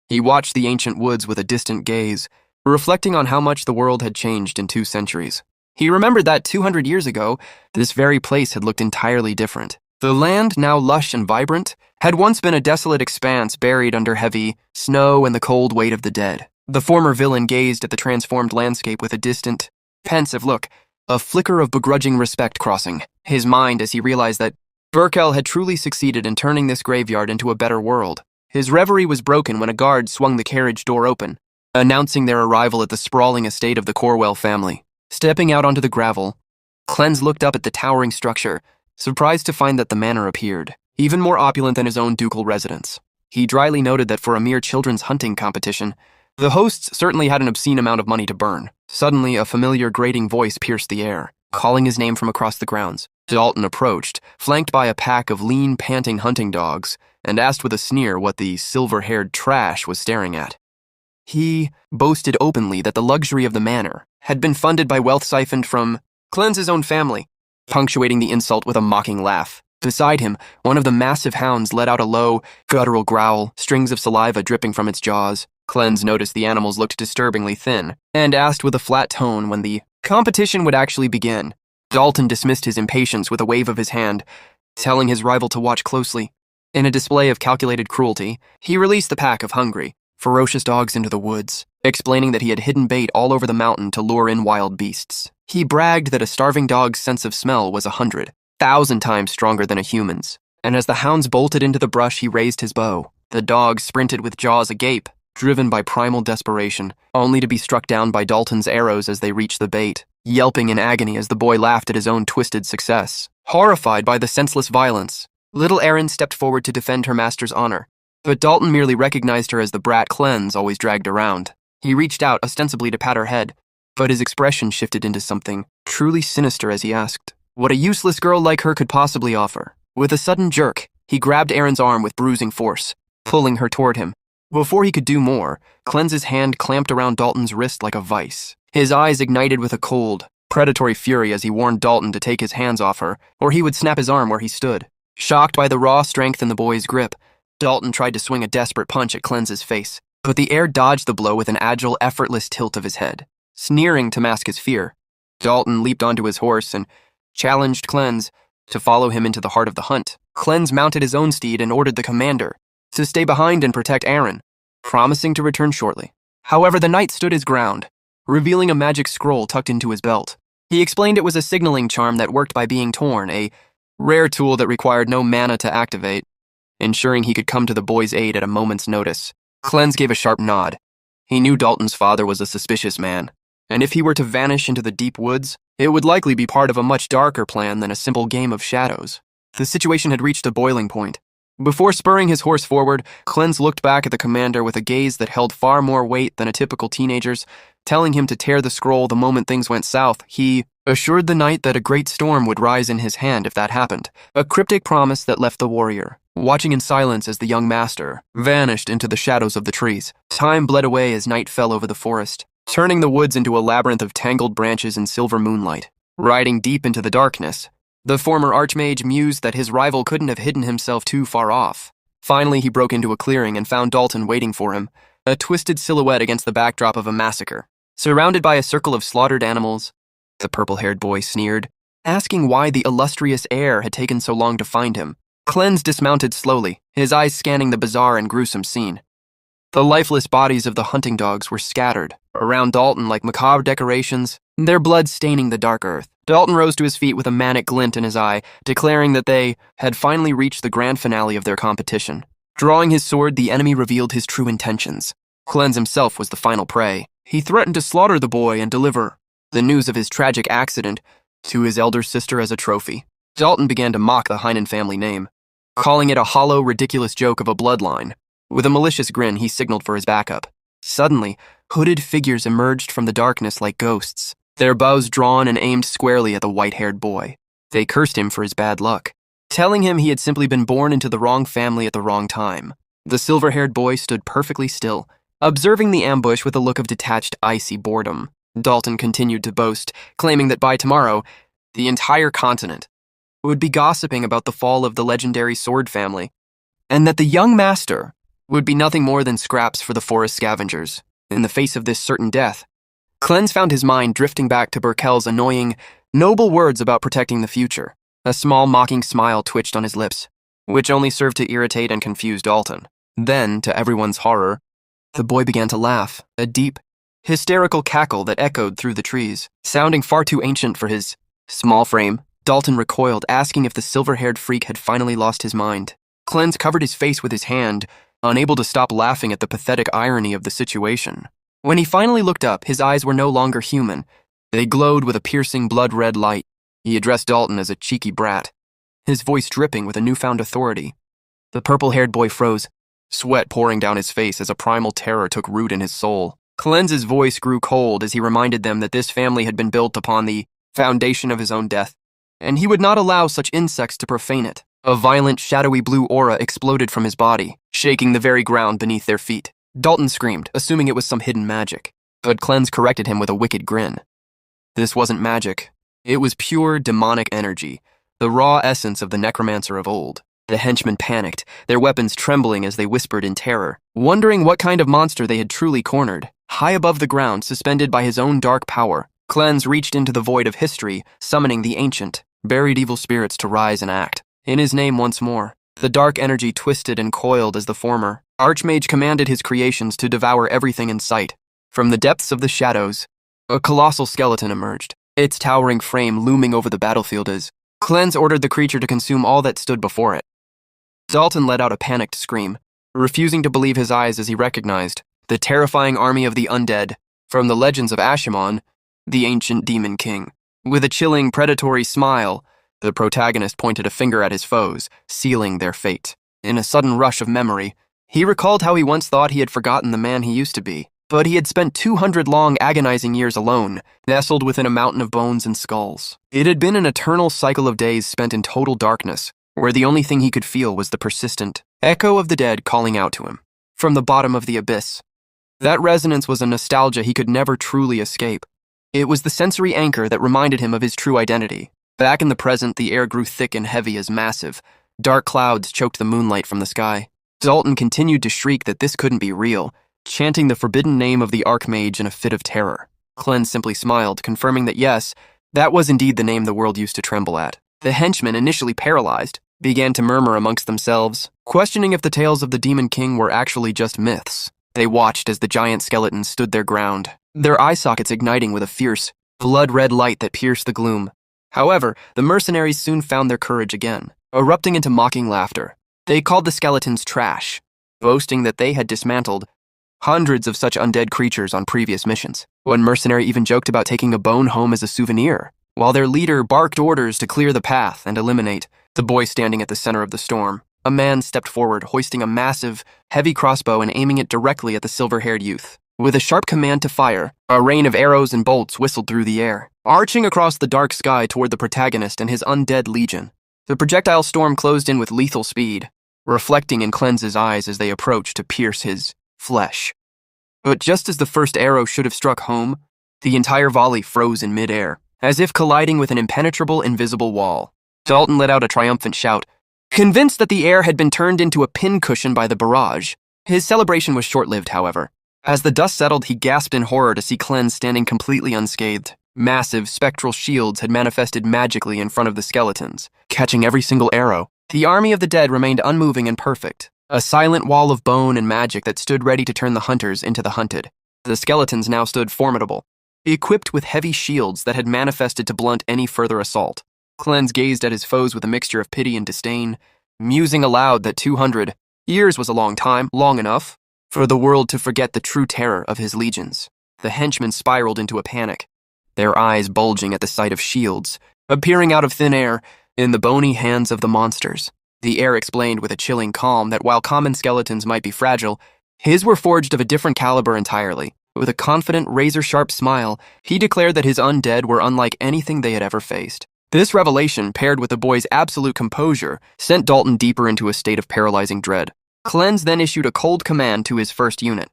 A: He watched the ancient woods with a distant gaze, reflecting on how much the world had changed in 2 centuries. He remembered that 200 years ago, this very place had looked entirely different. The land, now lush and vibrant, had once been a desolate expanse buried under heavy snow and the cold weight of the dead. The former villain gazed at the transformed landscape with a distant, pensive look, a flicker of begrudging respect crossing his mind as he realized that Burkel had truly succeeded in turning this graveyard into a better world. His reverie was broken when a guard swung the carriage door open, announcing their arrival at the sprawling estate of the Corwell family. Stepping out onto the gravel, Cleanse looked up at the towering structure, surprised to find that the manor appeared even more opulent than his own ducal residence. He dryly noted that for a mere children's hunting competition, the hosts certainly had an obscene amount of money to burn. Suddenly, a familiar grating voice pierced the air, calling his name from across the grounds. Dalton approached, flanked by a pack of lean, panting hunting dogs, and asked with a sneer what the silver-haired trash was staring at. He boasted openly that the luxury of the manor had been funded by wealth siphoned from Cleanse's own family, punctuating the insult with a mocking laugh. Beside him, one of the massive hounds let out a low, guttural growl, strings of saliva dripping from its jaws. Cleanse noticed the animals looked disturbingly thin, and asked with a flat tone when the competition would actually begin. Dalton dismissed his impatience with a wave of his hand, telling his rival to watch closely. In a display of calculated cruelty, he released the pack of hungry, ferocious dogs into the woods, explaining that he had hidden bait all over the mountain to lure in wild beasts. He bragged that a starving dog's sense of smell was 100,000 times stronger than a human's, and as the hounds bolted into the brush, he raised his bow. The dogs sprinted with jaws agape, driven by primal desperation, only to be struck down by Dalton's arrows as they reached the bait, yelping in agony as the boy laughed at his own twisted success. Horrified by the senseless violence, little Erin stepped forward to defend her master's honor, but Dalton merely recognized her as the brat Cleanse always dragged around. He reached out ostensibly to pat her head, but his expression shifted into something truly sinister as he asked what a useless girl like her could possibly offer. With a sudden jerk, he grabbed Erin's arm with bruising force, pulling her toward him. Before he could do more, Cleanse's hand clamped around Dalton's wrist like a vice. His eyes ignited with a cold, predatory fury as he warned Dalton to take his hands off her, or he would snap his arm where he stood. Shocked by the raw strength in the boy's grip, Dalton tried to swing a desperate punch at Cleanse's face, but the heir dodged the blow with an agile, effortless tilt of his head. Sneering to mask his fear, Dalton leaped onto his horse and challenged Cleanse to follow him into the heart of the hunt. Cleanse mounted his own steed and ordered the commander to stay behind and protect Erin. promising to return shortly. However, the knight stood his ground, revealing a magic scroll tucked into his belt. He explained it was a signaling charm that worked by being torn, a rare tool that required no mana to activate, ensuring he could come to the boy's aid at a moment's notice. Cleanse gave a sharp nod. He knew Dalton's father was a suspicious man, and if he were to vanish into the deep woods, it would likely be part of a much darker plan than a simple game of shadows. The situation had reached a boiling point. Before spurring his horse forward, Cleanse looked back at the commander with a gaze that held far more weight than a typical teenager's, telling him to tear the scroll the moment things went south. He assured the knight that a great storm would rise in his hand if that happened, a cryptic promise that left the warrior watching in silence as the young master vanished into the shadows of the trees. Time bled away as night fell over the forest, turning the woods into a labyrinth of tangled branches and silver moonlight. Riding deep into the darkness, the former archmage mused that his rival couldn't have hidden himself too far off. Finally, he broke into a clearing and found Dalton waiting for him, a twisted silhouette against the backdrop of a massacre. Surrounded by a circle of slaughtered animals, the purple-haired boy sneered, asking why the illustrious heir had taken so long to find him. Cleanse dismounted slowly, his eyes scanning the bizarre and gruesome scene. The lifeless bodies of the hunting dogs were scattered around Dalton like macabre decorations, their blood staining the dark earth. Dalton rose to his feet with a manic glint in his eye, declaring that they had finally reached the grand finale of their competition. Drawing his sword, the enemy revealed his true intentions. Cleanse himself was the final prey. He threatened to slaughter the boy and deliver the news of his tragic accident to his elder sister as a trophy. Dalton began to mock the Heinen family name, calling it a hollow, ridiculous joke of a bloodline. With a malicious grin, he signaled for his backup. Suddenly, hooded figures emerged from the darkness like ghosts, their bows drawn and aimed squarely at the white-haired boy. They cursed him for his bad luck, telling him he had simply been born into the wrong family at the wrong time. The silver-haired boy stood perfectly still, observing the ambush with a look of detached, icy boredom. Dalton continued to boast, claiming that by tomorrow, the entire continent would be gossiping about the fall of the legendary sword family, and that the young master would be nothing more than scraps for the forest scavengers. In the face of this certain death, Cleanse found his mind drifting back to Burkell's annoying, noble words about protecting the future. A small mocking smile twitched on his lips, which only served to irritate and confuse Dalton. Then, to everyone's horror, the boy began to laugh, a deep, hysterical cackle that echoed through the trees. Sounding far too ancient for his small frame, Dalton recoiled, asking if the silver-haired freak had finally lost his mind. Cleanse covered his face with his hand, unable to stop laughing at the pathetic irony of the situation. When he finally looked up, his eyes were no longer human. They glowed with a piercing blood-red light. He addressed Dalton as a cheeky brat, his voice dripping with a newfound authority. The purple-haired boy froze, sweat pouring down his face as a primal terror took root in his soul. Cleanse's voice grew cold as he reminded them that this family had been built upon the foundation of his own death, and he would not allow such insects to profane it. A violent, shadowy blue aura exploded from his body, shaking the very ground beneath their feet. Dalton screamed, assuming it was some hidden magic, but Cleanse corrected him with a wicked grin. This wasn't magic. It was pure, demonic energy, the raw essence of the necromancer of old. The henchmen panicked, their weapons trembling as they whispered in terror, wondering what kind of monster they had truly cornered. High above the ground, suspended by his own dark power, Cleanse reached into the void of history, summoning the ancient, buried evil spirits to rise and act. In his name once more, the dark energy twisted and coiled as the former Archmage commanded his creations to devour everything in sight. From the depths of the shadows, a colossal skeleton emerged, its towering frame looming over the battlefield as Cleanse ordered the creature to consume all that stood before it. Dalton let out a panicked scream, refusing to believe his eyes as he recognized the terrifying army of the undead from the legends of Ashimon, the ancient demon king. With a chilling, predatory smile, the protagonist pointed a finger at his foes, sealing their fate. In a sudden rush of memory, he recalled how he once thought he had forgotten the man he used to be, but he had spent 200 long, agonizing years alone, nestled within a mountain of bones and skulls. It had been an eternal cycle of days spent in total darkness, where the only thing he could feel was the persistent echo of the dead calling out to him from the bottom of the abyss. That resonance was a nostalgia he could never truly escape. It was the sensory anchor that reminded him of his true identity. Back in the present, the air grew thick and heavy as massive. Dark clouds choked the moonlight from the sky. Dalton continued to shriek that this couldn't be real, chanting the forbidden name of the Archmage in a fit of terror. Cleanse simply smiled, confirming that yes, that was indeed the name the world used to tremble at. The henchmen, initially paralyzed, began to murmur amongst themselves, questioning if the tales of the Demon King were actually just myths. They watched as the giant skeletons stood their ground, their eye sockets igniting with a fierce, blood-red light that pierced the gloom. However, the mercenaries soon found their courage again, erupting into mocking laughter. They called the skeletons trash, boasting that they had dismantled hundreds of such undead creatures on previous missions. One mercenary even joked about taking a bone home as a souvenir, while their leader barked orders to clear the path and eliminate the boy standing at the center of the storm. A man stepped forward, hoisting a massive, heavy crossbow and aiming it directly at the silver-haired youth. With a sharp command to fire, a rain of arrows and bolts whistled through the air, arching across the dark sky toward the protagonist and his undead legion. The projectile storm closed in with lethal speed, reflecting in Cleanse's eyes as they approached to pierce his flesh. But just as the first arrow should have struck home, the entire volley froze in midair, as if colliding with an impenetrable, invisible wall. Dalton let out a triumphant shout, convinced that the air had been turned into a pincushion by the barrage. His celebration was short-lived, however. As the dust settled, he gasped in horror to see Cleanse standing completely unscathed. Massive, spectral shields had manifested magically in front of the skeletons, catching every single arrow. The army of the dead remained unmoving and perfect, a silent wall of bone and magic that stood ready to turn the hunters into the hunted. The skeletons now stood formidable, equipped with heavy shields that had manifested to blunt any further assault. Cleanse gazed at his foes with a mixture of pity and disdain, musing aloud that 200 years was a long time, long enough for the world to forget the true terror of his legions. The henchmen spiraled into a panic, their eyes bulging at the sight of shields appearing out of thin air in the bony hands of the monsters. The air explained with a chilling calm that while common skeletons might be fragile, his were forged of a different caliber entirely. With a confident, razor-sharp smile, he declared that his undead were unlike anything they had ever faced. This revelation, paired with the boy's absolute composure, sent Dalton deeper into a state of paralyzing dread. Cleanse then issued a cold command to his first unit.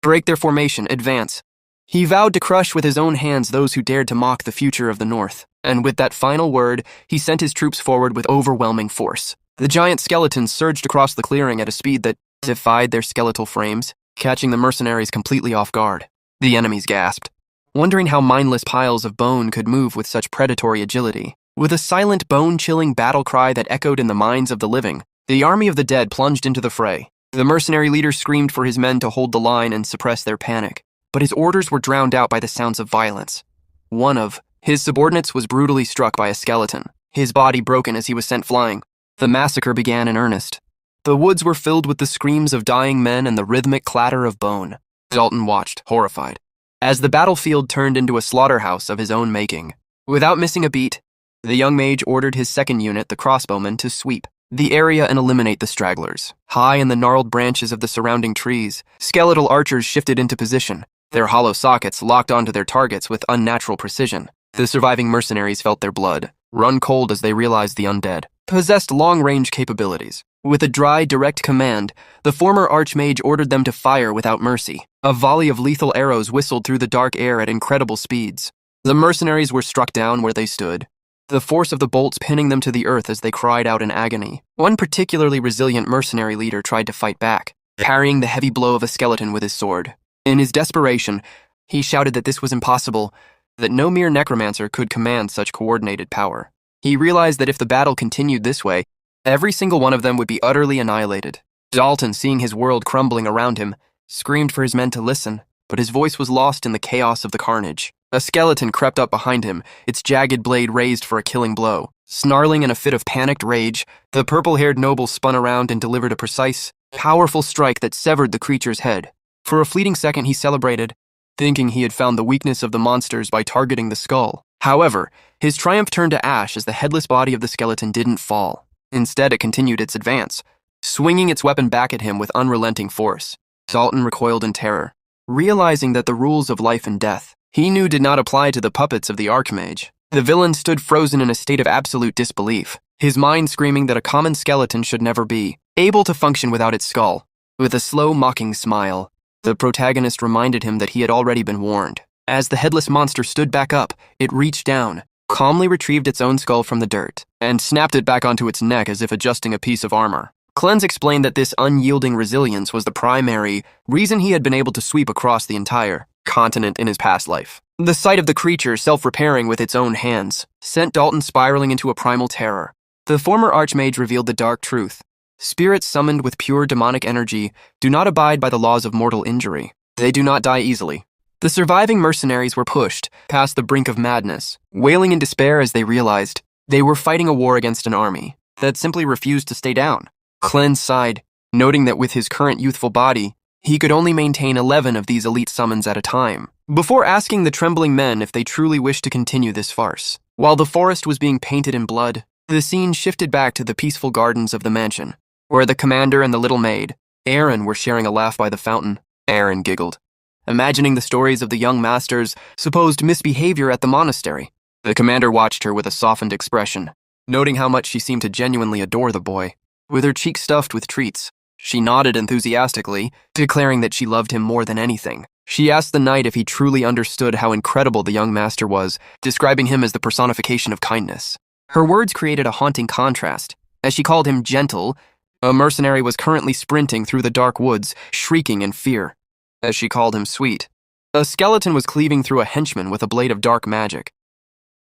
A: Break their formation, advance. He vowed to crush with his own hands those who dared to mock the future of the North. And with that final word, he sent his troops forward with overwhelming force. The giant skeletons surged across the clearing at a speed that defied their skeletal frames, catching the mercenaries completely off guard. The enemies gasped, wondering how mindless piles of bone could move with such predatory agility. With a silent, bone-chilling battle cry that echoed in the minds of the living, the army of the dead plunged into the fray. The mercenary leader screamed for his men to hold the line and suppress their panic, but his orders were drowned out by the sounds of violence. One of his subordinates was brutally struck by a skeleton, his body broken as he was sent flying. The massacre began in earnest. The woods were filled with the screams of dying men and the rhythmic clatter of bone. Dalton watched, horrified, as the battlefield turned into a slaughterhouse of his own making. Without missing a beat, the young mage ordered his second unit, the crossbowmen, to sweep the area and eliminate the stragglers. High in the gnarled branches of the surrounding trees, skeletal archers shifted into position, their hollow sockets locked onto their targets with unnatural precision. The surviving mercenaries felt their blood run cold as they realized the undead possessed long-range capabilities. With a dry, direct command, the former archmage ordered them to fire without mercy. A volley of lethal arrows whistled through the dark air at incredible speeds. The mercenaries were struck down where they stood, the force of the bolts pinning them to the earth as they cried out in agony. One particularly resilient mercenary leader tried to fight back, parrying the heavy blow of a skeleton with his sword. In his desperation, he shouted that this was impossible, that no mere necromancer could command such coordinated power. He realized that if the battle continued this way, every single one of them would be utterly annihilated. Dalton, seeing his world crumbling around him, screamed for his men to listen, but his voice was lost in the chaos of the carnage. A skeleton crept up behind him, its jagged blade raised for a killing blow. Snarling in a fit of panicked rage, the purple-haired noble spun around and delivered a precise, powerful strike that severed the creature's head. For a fleeting second he celebrated, thinking he had found the weakness of the monsters by targeting the skull. However, his triumph turned to ash as the headless body of the skeleton didn't fall. Instead, it continued its advance, swinging its weapon back at him with unrelenting force. Dalton recoiled in terror, realizing that the rules of life and death he knew did not apply to the puppets of the Archmage. The villain stood frozen in a state of absolute disbelief, his mind screaming that a common skeleton should never be able to function without its skull. With a slow, mocking smile, the protagonist reminded him that he had already been warned. As the headless monster stood back up, it reached down, calmly retrieved its own skull from the dirt, and snapped it back onto its neck as if adjusting a piece of armor. Cleanse explained that this unyielding resilience was the primary reason he had been able to sweep across the entire continent in his past life. The sight of the creature self-repairing with its own hands sent Dalton spiraling into a primal terror. The former Archmage revealed the dark truth. Spirits summoned with pure demonic energy do not abide by the laws of mortal injury. They do not die easily. The surviving mercenaries were pushed past the brink of madness, wailing in despair as they realized they were fighting a war against an army that simply refused to stay down. Cleanse sighed, noting that with his current youthful body, he could only maintain 11 of these elite summons at a time, before asking the trembling men if they truly wished to continue this farce. While the forest was being painted in blood, the scene shifted back to the peaceful gardens of the mansion, where the commander and the little maid, Aaron, were sharing a laugh by the fountain. Aaron giggled, imagining the stories of the young master's supposed misbehavior at the monastery. The commander watched her with a softened expression, noting how much she seemed to genuinely adore the boy. With her cheeks stuffed with treats, she nodded enthusiastically, declaring that she loved him more than anything. She asked the knight if he truly understood how incredible the young master was, describing him as the personification of kindness. Her words created a haunting contrast. As she called him gentle, a mercenary was currently sprinting through the dark woods, shrieking in fear. As she called him sweet, a skeleton was cleaving through a henchman with a blade of dark magic.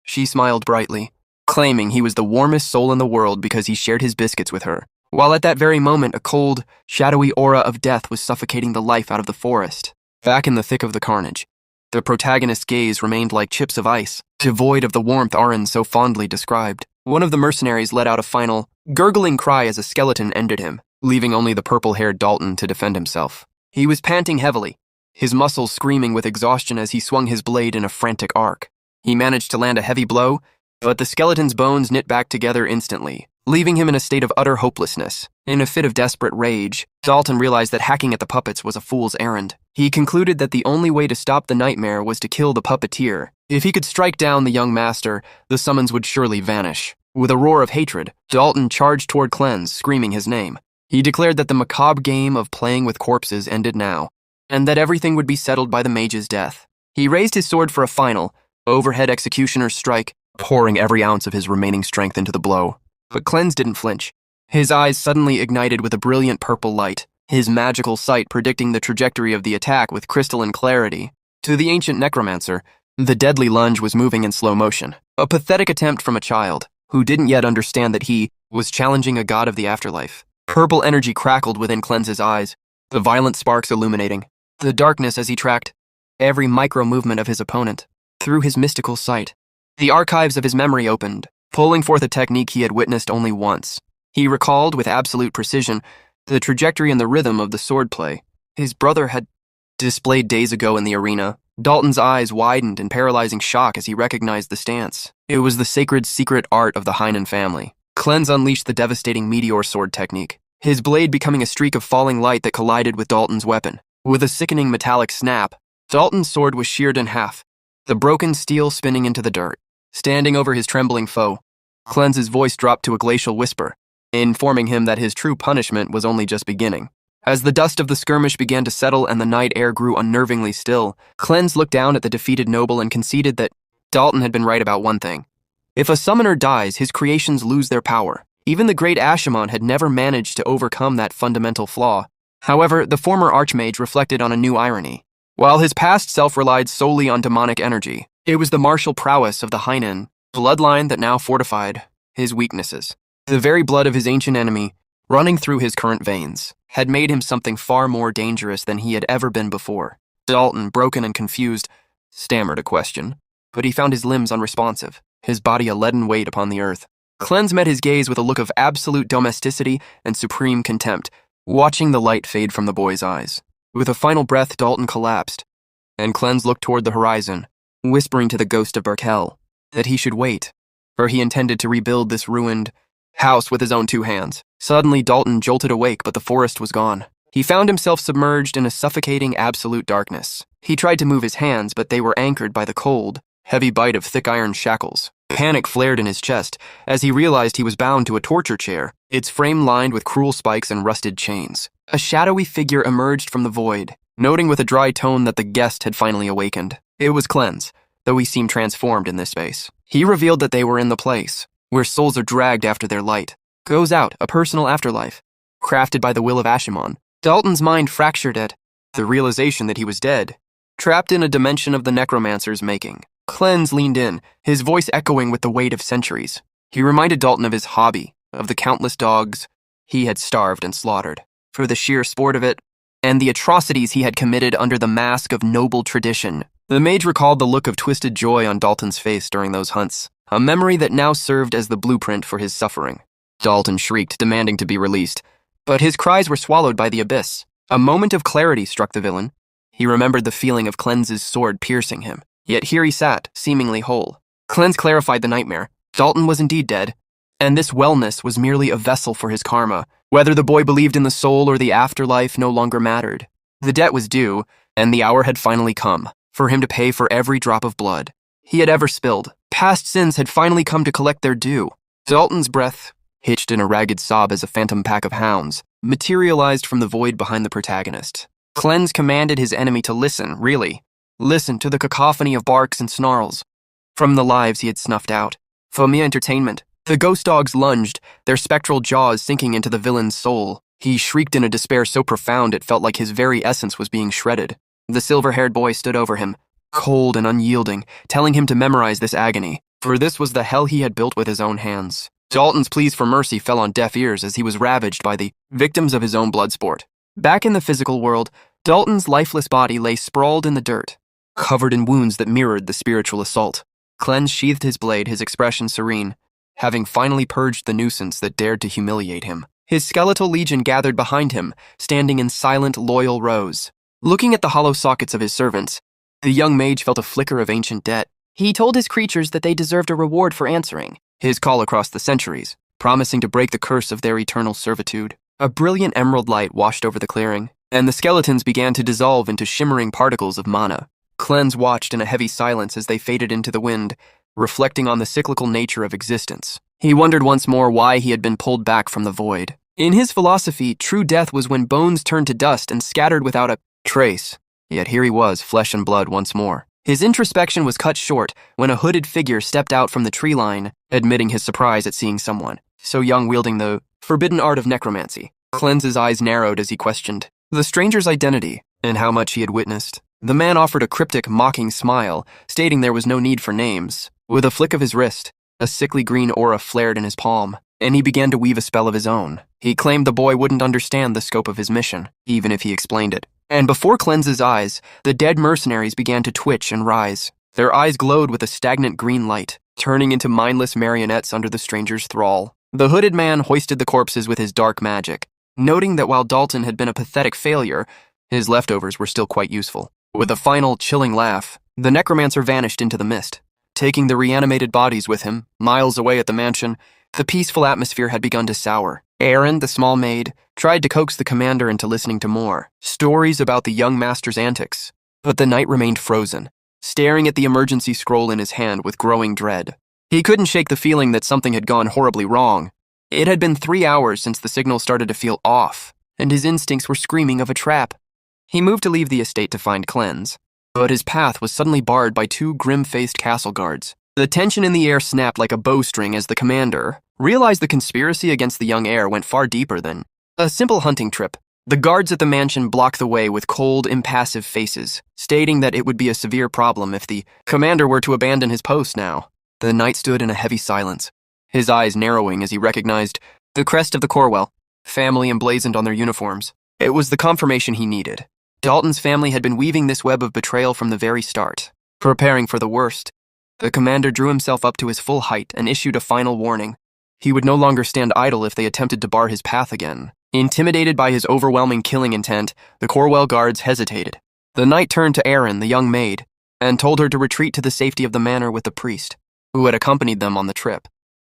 A: She smiled brightly, claiming he was the warmest soul in the world because he shared his biscuits with her, while at that very moment a cold, shadowy aura of death was suffocating the life out of the forest. Back in the thick of the carnage, the protagonist's gaze remained like chips of ice, devoid of the warmth Aaron so fondly described. One of the mercenaries let out a final, gurgling cry as a skeleton ended him, leaving only the purple-haired Dalton to defend himself. He was panting heavily, his muscles screaming with exhaustion as he swung his blade in a frantic arc. He managed to land a heavy blow, but the skeleton's bones knit back together instantly, leaving him in a state of utter hopelessness. In a fit of desperate rage, Dalton realized that hacking at the puppets was a fool's errand. He concluded that the only way to stop the nightmare was to kill the puppeteer. If he could strike down the young master, the summons would surely vanish. With a roar of hatred, Dalton charged toward Cleanse, screaming his name. He declared that the macabre game of playing with corpses ended now, and that everything would be settled by the mage's death. He raised his sword for a final, overhead executioner's strike, pouring every ounce of his remaining strength into the blow. But Cleanse didn't flinch. His eyes suddenly ignited with a brilliant purple light, his magical sight predicting the trajectory of the attack with crystalline clarity. To the ancient necromancer, the deadly lunge was moving in slow motion, a pathetic attempt from a child who didn't yet understand that he was challenging a god of the afterlife. Purple energy crackled within Cleanse's eyes, the violent sparks illuminating the darkness as he tracked every micro-movement of his opponent through his mystical sight. The archives of his memory opened, pulling forth a technique he had witnessed only once. He recalled with absolute precision the trajectory and the rhythm of the swordplay his brother had displayed days ago in the arena. Dalton's eyes widened in paralyzing shock as he recognized the stance. It was the sacred secret art of the Heinen family. Cleanse unleashed the devastating meteor sword technique, his blade becoming a streak of falling light that collided with Dalton's weapon. With a sickening metallic snap, Dalton's sword was sheared in half, the broken steel spinning into the dirt. Standing over his trembling foe, Cleanse's voice dropped to a glacial whisper, informing him that his true punishment was only just beginning. As the dust of the skirmish began to settle and the night air grew unnervingly still, Cleanse looked down at the defeated noble and conceded that Dalton had been right about one thing. If a summoner dies, his creations lose their power. Even the great Ashimon had never managed to overcome that fundamental flaw. However, the former archmage reflected on a new irony. While his past self relied solely on demonic energy, it was the martial prowess of the Heinen bloodline that now fortified his weaknesses. The very blood of his ancient enemy, running through his current veins, had made him something far more dangerous than he had ever been before. Dalton, broken and confused, stammered a question, but he found his limbs unresponsive, his body a leaden weight upon the earth. Cleanse met his gaze with a look of absolute domesticity and supreme contempt, watching the light fade from the boy's eyes. With a final breath, Dalton collapsed, and Cleanse looked toward the horizon, whispering to the ghost of Berkel that he should wait, for he intended to rebuild this ruined house with his own two hands. Suddenly, Dalton jolted awake, but the forest was gone. He found himself submerged in a suffocating absolute darkness. He tried to move his hands, but they were anchored by the cold, heavy bite of thick iron shackles. Panic flared in his chest as he realized he was bound to a torture chair, its frame lined with cruel spikes and rusted chains. A shadowy figure emerged from the void, noting with a dry tone that the guest had finally awakened. It was Cleanse, though he seemed transformed in this space. He revealed that they were in the place where souls are dragged after their light goes out, a personal afterlife, crafted by the will of Ashimon. Dalton's mind fractured at the realization that he was dead, trapped in a dimension of the necromancer's making. Cleanse leaned in, his voice echoing with the weight of centuries. He reminded Dalton of his hobby, of the countless dogs he had starved and slaughtered, for the sheer sport of it, and the atrocities he had committed under the mask of noble tradition. The mage recalled the look of twisted joy on Dalton's face during those hunts, a memory that now served as the blueprint for his suffering. Dalton shrieked, demanding to be released, but his cries were swallowed by the abyss. A moment of clarity struck the villain. He remembered the feeling of Cleanse's sword piercing him, yet here he sat, seemingly whole. Cleanse clarified the nightmare. Dalton was indeed dead, and this wellness was merely a vessel for his karma. Whether the boy believed in the soul or the afterlife no longer mattered. The debt was due, and the hour had finally come for him to pay for every drop of blood he had ever spilled. Past sins had finally come to collect their due. Dalton's breath, hitched in a ragged sob as a phantom pack of hounds, materialized from the void behind the protagonist. Cleanse commanded his enemy to listen, really. Listen to the cacophony of barks and snarls from the lives he had snuffed out. For mere entertainment, the ghost dogs lunged, their spectral jaws sinking into the villain's soul. He shrieked in a despair so profound it felt like his very essence was being shredded. The silver-haired boy stood over him, cold and unyielding, telling him to memorize this agony, for this was the hell he had built with his own hands. Dalton's pleas for mercy fell on deaf ears as he was ravaged by the victims of his own blood sport. Back in the physical world, Dalton's lifeless body lay sprawled in the dirt, covered in wounds that mirrored the spiritual assault. Cleanse sheathed his blade, his expression serene, having finally purged the nuisance that dared to humiliate him. His skeletal legion gathered behind him, standing in silent, loyal rows. Looking at the hollow sockets of his servants, the young mage felt a flicker of ancient debt. He told his creatures that they deserved a reward for answering his call across the centuries, promising to break the curse of their eternal servitude. A brilliant emerald light washed over the clearing, and the skeletons began to dissolve into shimmering particles of mana. Cleanse watched in a heavy silence as they faded into the wind, reflecting on the cyclical nature of existence. He wondered once more why he had been pulled back from the void. In his philosophy, true death was when bones turned to dust and scattered without a trace. Yet here he was, flesh and blood once more. His introspection was cut short when a hooded figure stepped out from the tree line, admitting his surprise at seeing someone so young wielding the forbidden art of necromancy. Cleanse's eyes narrowed as he questioned the stranger's identity and how much he had witnessed. The man offered a cryptic, mocking smile, stating there was no need for names. With a flick of his wrist, a sickly green aura flared in his palm, and he began to weave a spell of his own. He claimed the boy wouldn't understand the scope of his mission, even if he explained it. And before Cleanse's eyes, the dead mercenaries began to twitch and rise. Their eyes glowed with a stagnant green light, turning into mindless marionettes under the stranger's thrall. The hooded man hoisted the corpses with his dark magic, noting that while Dalton had been a pathetic failure, his leftovers were still quite useful. With a final, chilling laugh, the necromancer vanished into the mist. Taking the reanimated bodies with him, miles away at the mansion, the peaceful atmosphere had begun to sour. Aaron, the small maid, tried to coax the commander into listening to more stories about the young master's antics, but the knight remained frozen, staring at the emergency scroll in his hand with growing dread. He couldn't shake the feeling that something had gone horribly wrong. It had been 3 hours since the signal started to feel off, and his instincts were screaming of a trap. He moved to leave the estate to find Cleanse, but his path was suddenly barred by 2 grim-faced castle guards. The tension in the air snapped like a bowstring as the commander realized the conspiracy against the young heir went far deeper than a simple hunting trip. The guards at the mansion blocked the way with cold, impassive faces, stating that it would be a severe problem if the commander were to abandon his post now. The knight stood in a heavy silence, his eyes narrowing as he recognized the crest of the Corwell, family emblazoned on their uniforms. It was the confirmation he needed. Dalton's family had been weaving this web of betrayal from the very start, preparing for the worst. The commander drew himself up to his full height and issued a final warning. He would no longer stand idle if they attempted to bar his path again. Intimidated by his overwhelming killing intent, the Corwell guards hesitated. The knight turned to Erin, the young maid, and told her to retreat to the safety of the manor with the priest, who had accompanied them on the trip.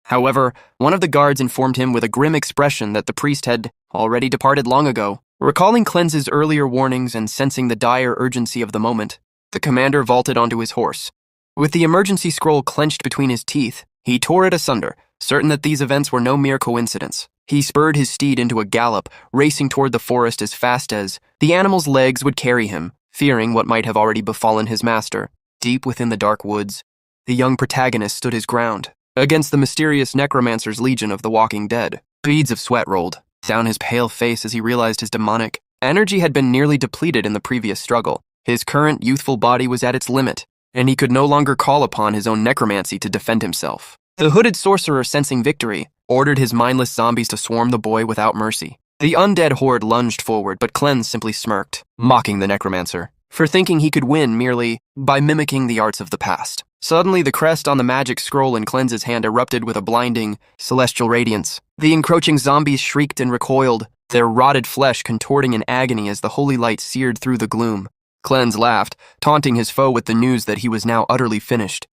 A: However, one of the guards informed him with a grim expression that the priest had already departed long ago. Recalling Cleanse's earlier warnings and sensing the dire urgency of the moment, the commander vaulted onto his horse. With the emergency scroll clenched between his teeth, he tore it asunder, certain that these events were no mere coincidence. He spurred his steed into a gallop, racing toward the forest as fast as the animal's legs would carry him, fearing what might have already befallen his master. Deep within the dark woods, the young protagonist stood his ground against the mysterious necromancer's legion of the walking dead. Beads of sweat rolled down his pale face as he realized his demonic energy had been nearly depleted in the previous struggle. His current youthful body was at its limit, and he could no longer call upon his own necromancy to defend himself. The hooded sorcerer, sensing victory, ordered his mindless zombies to swarm the boy without mercy. The undead horde lunged forward, but Cleanse simply smirked, mocking the necromancer for thinking he could win merely by mimicking the arts of the past. Suddenly, the crest on the magic scroll in Cleanse's hand erupted with a blinding, celestial radiance. The encroaching zombies shrieked and recoiled, their rotted flesh contorting in agony as the holy light seared through the gloom. Cleanse laughed, taunting his foe with the news that he was now utterly finished.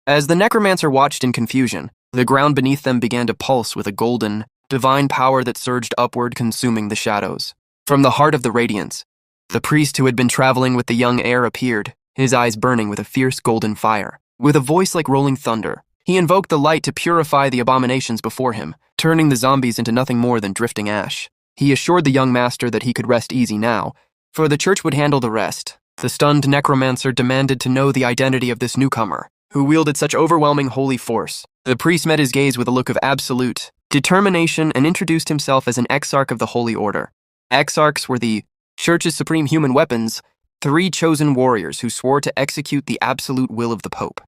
A: As the necromancer watched in confusion, the ground beneath them began to pulse with a golden, divine power that surged upward, consuming the shadows. From the heart of the radiance, the priest who had been traveling with the young heir appeared, his eyes burning with a fierce golden fire. With a voice like rolling thunder, he invoked the light to purify the abominations before him, turning the zombies into nothing more than drifting ash. He assured the young master that he could rest easy now, for the church would handle the rest. The stunned necromancer demanded to know the identity of this newcomer, who wielded such overwhelming holy force. The priest met his gaze with a look of absolute determination and introduced himself as an exarch of the Holy Order. Exarchs were the Church's supreme human weapons, 3 chosen warriors who swore to execute the absolute will of the Pope.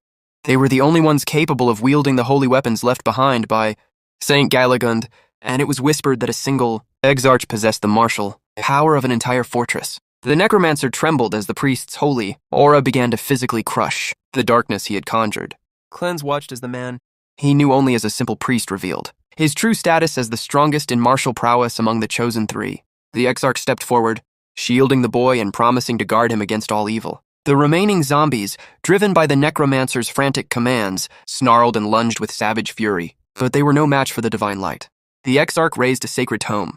A: They were the only ones capable of wielding the holy weapons left behind by Saint Galagund, and it was whispered that a single exarch possessed the martial power of an entire fortress. The necromancer trembled as the priest's holy aura began to physically crush the darkness he had conjured. Cleanse watched as the man he knew only as a simple priest revealed his true status as the strongest in martial prowess among the chosen 3. The exarch stepped forward, shielding the boy and promising to guard him against all evil. The remaining zombies, driven by the necromancer's frantic commands, snarled and lunged with savage fury, but they were no match for the divine light. The exarch raised a sacred tome,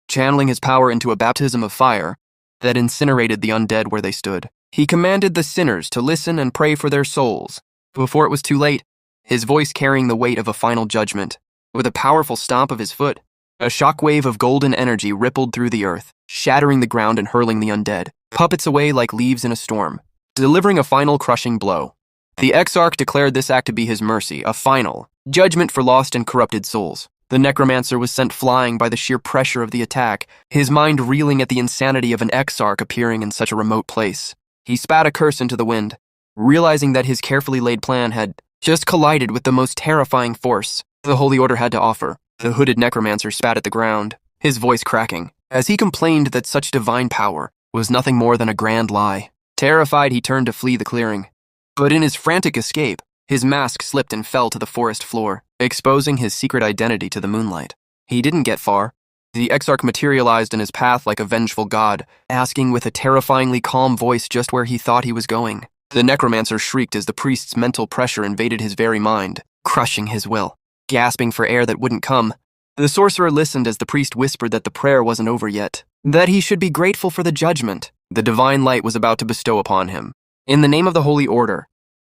A: channeling his power into a baptism of fire that incinerated the undead where they stood. He commanded the sinners to listen and pray for their souls. Before it was too late, his voice carrying the weight of a final judgment, with a powerful stomp of his foot, a shockwave of golden energy rippled through the earth, shattering the ground and hurling the undead puppets away like leaves in a storm, delivering a final crushing blow. The exarch declared this act to be his mercy, a final judgment for lost and corrupted souls. The necromancer was sent flying by the sheer pressure of the attack, his mind reeling at the insanity of an exarch appearing in such a remote place. He spat a curse into the wind, realizing that his carefully laid plan had just collided with the most terrifying force the Holy Order had to offer. The hooded necromancer spat at the ground, his voice cracking, as he complained that such divine power was nothing more than a grand lie. Terrified, he turned to flee the clearing. But in his frantic escape, his mask slipped and fell to the forest floor, exposing his secret identity to the moonlight. He didn't get far. The exarch materialized in his path like a vengeful god, asking with a terrifyingly calm voice just where he thought he was going. The necromancer shrieked as the priest's mental pressure invaded his very mind, crushing his will. Gasping for air that wouldn't come, the sorcerer listened as the priest whispered that the prayer wasn't over yet, that he should be grateful for the judgment the divine light was about to bestow upon him. In the name of the Holy Order,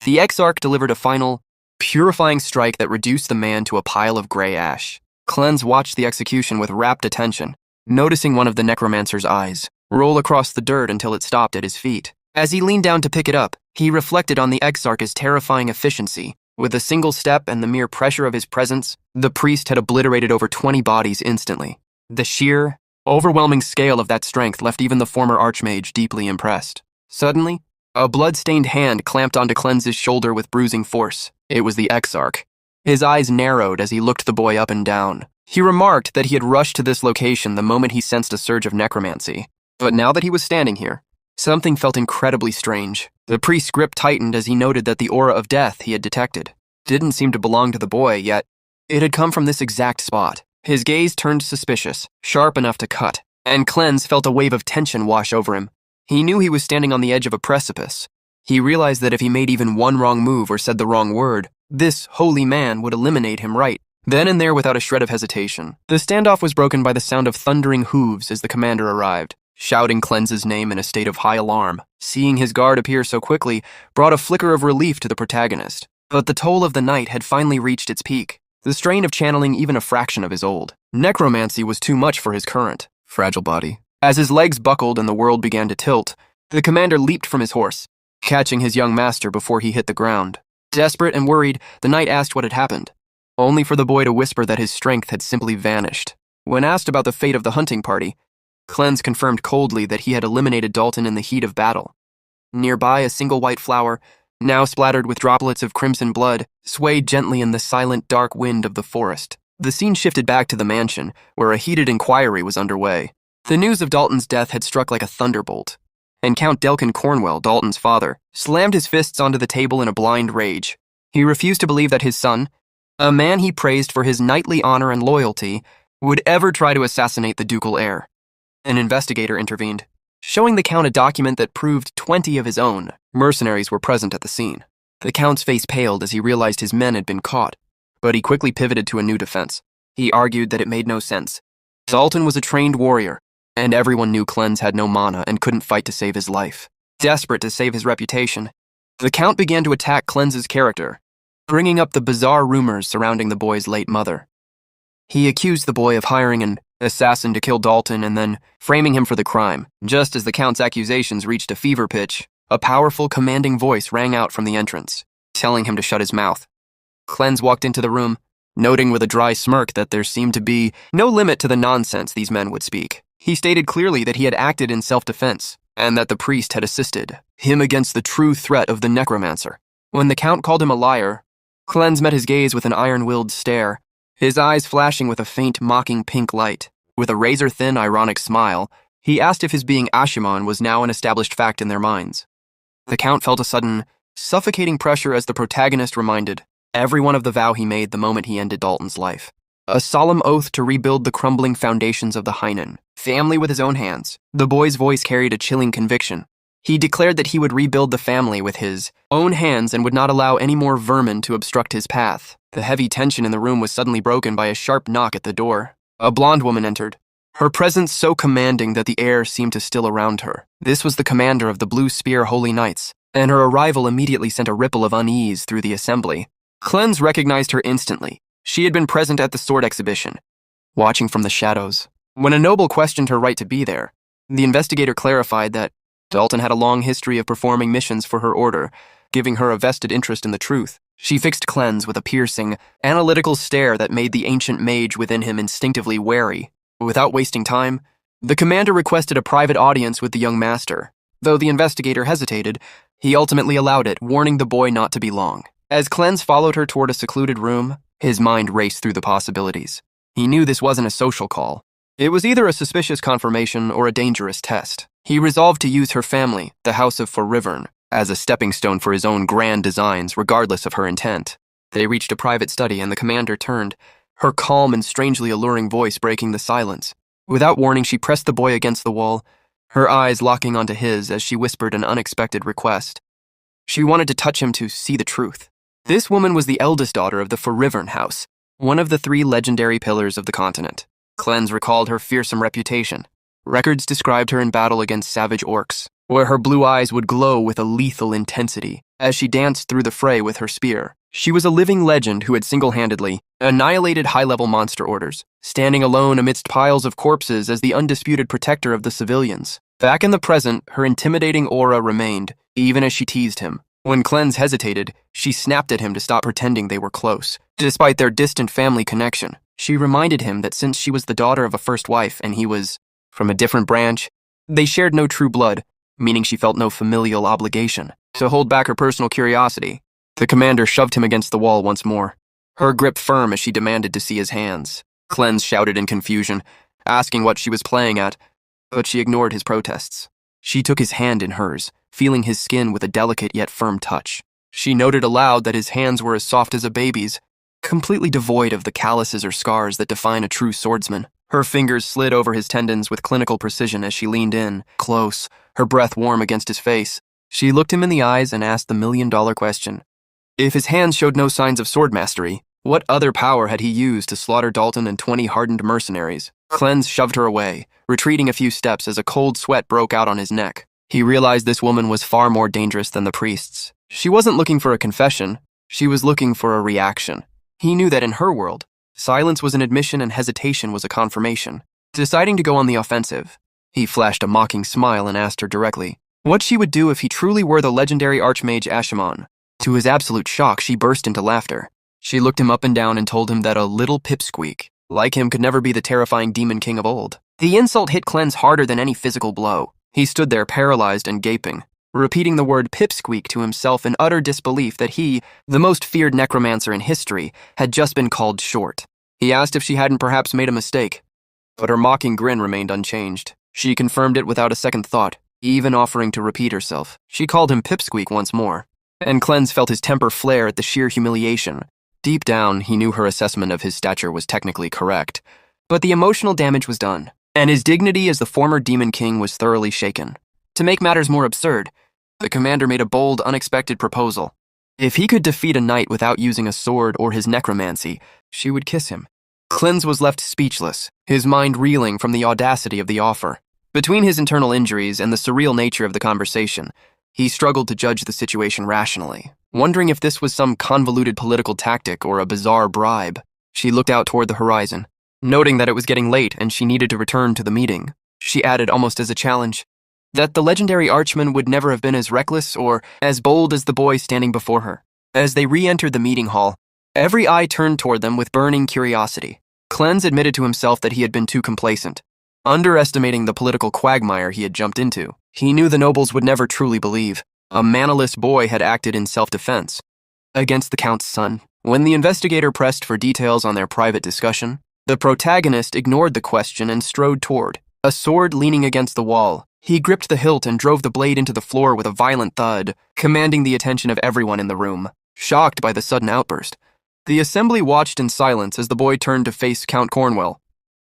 A: the exarch delivered a final, purifying strike that reduced the man to a pile of gray ash. Cleanse watched the execution with rapt attention, noticing one of the necromancer's eyes roll across the dirt until it stopped at his feet. As he leaned down to pick it up, he reflected on the exarch's terrifying efficiency. With a single step and the mere pressure of his presence, the priest had obliterated over 20 bodies instantly. The sheer, overwhelming scale of that strength left even the former archmage deeply impressed. Suddenly, a blood-stained hand clamped onto Cleanse's shoulder with bruising force. It was the exarch. His eyes narrowed as he looked the boy up and down. He remarked that he had rushed to this location the moment he sensed a surge of necromancy. But now that he was standing here, something felt incredibly strange. The priest's grip tightened as he noted that the aura of death he had detected didn't seem to belong to the boy, yet it had come from this exact spot. His gaze turned suspicious, sharp enough to cut, and Cleanse felt a wave of tension wash over him. He knew he was standing on the edge of a precipice. He realized that if he made even one wrong move or said the wrong word, this holy man would eliminate him right then and there without a shred of hesitation. The standoff was broken by the sound of thundering hooves as the commander arrived, shouting Cleanse's name in a state of high alarm. Seeing his guard appear so quickly brought a flicker of relief to the protagonist. But the toll of the night had finally reached its peak, the strain of channeling even a fraction of his old necromancy was too much for his current fragile body. As his legs buckled and the world began to tilt, the commander leaped from his horse, catching his young master before he hit the ground. Desperate and worried, the knight asked what had happened, only for the boy to whisper that his strength had simply vanished. When asked about the fate of the hunting party, Cleanse confirmed coldly that he had eliminated Dalton in the heat of battle. Nearby, a single white flower, now splattered with droplets of crimson blood, swayed gently in the silent, dark wind of the forest. The scene shifted back to the mansion, where a heated inquiry was underway. The news of Dalton's death had struck like a thunderbolt, and Count Delkin Cornwell, Dalton's father, slammed his fists onto the table in a blind rage. He refused to believe that his son, a man he praised for his knightly honor and loyalty, would ever try to assassinate the ducal heir. An investigator intervened, showing the Count a document that proved 20 of his own mercenaries were present at the scene. The Count's face paled as he realized his men had been caught, but he quickly pivoted to a new defense. He argued that it made no sense. Dalton was a trained warrior, and everyone knew Cleanse had no mana and couldn't fight to save his life. Desperate to save his reputation, the Count began to attack Cleanse's character, bringing up the bizarre rumors surrounding the boy's late mother. He accused the boy of hiring an assassin to kill Dalton and then framing him for the crime. Just as the Count's accusations reached a fever pitch, a powerful, commanding voice rang out from the entrance, telling him to shut his mouth. Cleanse walked into the room, noting with a dry smirk that there seemed to be no limit to the nonsense these men would speak. He stated clearly that he had acted in self-defense, and that the priest had assisted him against the true threat of the Necromancer. When the Count called him a liar, Cleanse met his gaze with an iron-willed stare, his eyes flashing with a faint, mocking pink light. With a razor-thin, ironic smile, he asked if his being Ashimon was now an established fact in their minds. The Count felt a sudden, suffocating pressure as the protagonist reminded everyone of the vow he made the moment he ended Dalton's life. A solemn oath to rebuild the crumbling foundations of the Hainan family with his own hands. The boy's voice carried a chilling conviction. He declared that he would rebuild the family with his own hands and would not allow any more vermin to obstruct his path. The heavy tension in the room was suddenly broken by a sharp knock at the door. A blonde woman entered, her presence so commanding that the air seemed to still around her. This was the commander of the Blue Spear Holy Knights, and her arrival immediately sent a ripple of unease through the assembly. Cleanse recognized her instantly. She had been present at the sword exhibition, watching from the shadows. When a noble questioned her right to be there, the investigator clarified that Dalton had a long history of performing missions for her order, giving her a vested interest in the truth. She fixed Cleanse with a piercing, analytical stare that made the ancient mage within him instinctively wary. Without wasting time, the commander requested a private audience with the young master. Though the investigator hesitated, he ultimately allowed it, warning the boy not to be long. As Cleanse followed her toward a secluded room, his mind raced through the possibilities. He knew this wasn't a social call. It was either a suspicious confirmation or a dangerous test. He resolved to use her family, the House of Reborn, as a stepping stone for his own grand designs, regardless of her intent. They reached a private study, and the commander turned, her calm and strangely alluring voice breaking the silence. Without warning, she pressed the boy against the wall, her eyes locking onto his as she whispered an unexpected request. She wanted to touch him to see the truth. This woman was the eldest daughter of the Reborn House, one of the 3 legendary pillars of the continent. Cleanse recalled her fearsome reputation. Records described her in battle against savage orcs, where her blue eyes would glow with a lethal intensity as she danced through the fray with her spear. She was a living legend who had single-handedly annihilated high-level monster orders, standing alone amidst piles of corpses as the undisputed protector of the civilians. Back in the present, her intimidating aura remained, even as she teased him. When Cleanse hesitated, she snapped at him to stop pretending they were close. Despite their distant family connection, she reminded him that since she was the daughter of a first wife and he was from a different branch, they shared no true blood, meaning she felt no familial obligation to hold back her personal curiosity. The commander shoved him against the wall once more, her grip firm as she demanded to see his hands. Cleanse shouted in confusion, asking what she was playing at, but she ignored his protests. She took his hand in hers, feeling his skin with a delicate yet firm touch. She noted aloud that his hands were as soft as a baby's, completely devoid of the calluses or scars that define a true swordsman. Her fingers slid over his tendons with clinical precision as she leaned in, close, her breath warm against his face. She looked him in the eyes and asked the million-dollar question. If his hands showed no signs of sword mastery, what other power had he used to slaughter Dalton and 20 hardened mercenaries? Cleanse shoved her away, retreating a few steps as a cold sweat broke out on his neck. He realized this woman was far more dangerous than the priests. She wasn't looking for a confession, she was looking for a reaction. He knew that in her world, silence was an admission and hesitation was a confirmation. Deciding to go on the offensive, he flashed a mocking smile and asked her directly what she would do if he truly were the legendary archmage Ashimon. To his absolute shock, she burst into laughter. She looked him up and down and told him that a little pipsqueak like him could never be the terrifying demon king of old. The insult hit Cleanse harder than any physical blow. He stood there paralyzed and gaping, repeating the word pipsqueak to himself in utter disbelief that he, the most feared necromancer in history, had just been called short. He asked if she hadn't perhaps made a mistake, but her mocking grin remained unchanged. She confirmed it without a second thought, even offering to repeat herself. She called him pipsqueak once more, and Cleanse felt his temper flare at the sheer humiliation. Deep down, he knew her assessment of his stature was technically correct, but the emotional damage was done, and his dignity as the former Demon King was thoroughly shaken. To make matters more absurd, the commander made a bold, unexpected proposal. If he could defeat a knight without using a sword or his necromancy, she would kiss him. Cleanse was left speechless, his mind reeling from the audacity of the offer. Between his internal injuries and the surreal nature of the conversation, he struggled to judge the situation rationally, wondering if this was some convoluted political tactic or a bizarre bribe. She looked out toward the horizon, noting that it was getting late and she needed to return to the meeting. She added almost as a challenge that the legendary archman would never have been as reckless or as bold as the boy standing before her. As they re-entered the meeting hall, every eye turned toward them with burning curiosity. Cleanse admitted to himself that he had been too complacent, underestimating the political quagmire he had jumped into. He knew the nobles would never truly believe a mannerless boy had acted in self-defense against the Count's son. When the investigator pressed for details on their private discussion, the protagonist ignored the question and strode toward, a sword leaning against the wall. He gripped the hilt and drove the blade into the floor with a violent thud, commanding the attention of everyone in the room. Shocked by the sudden outburst, the assembly watched in silence as the boy turned to face Count Cornwell.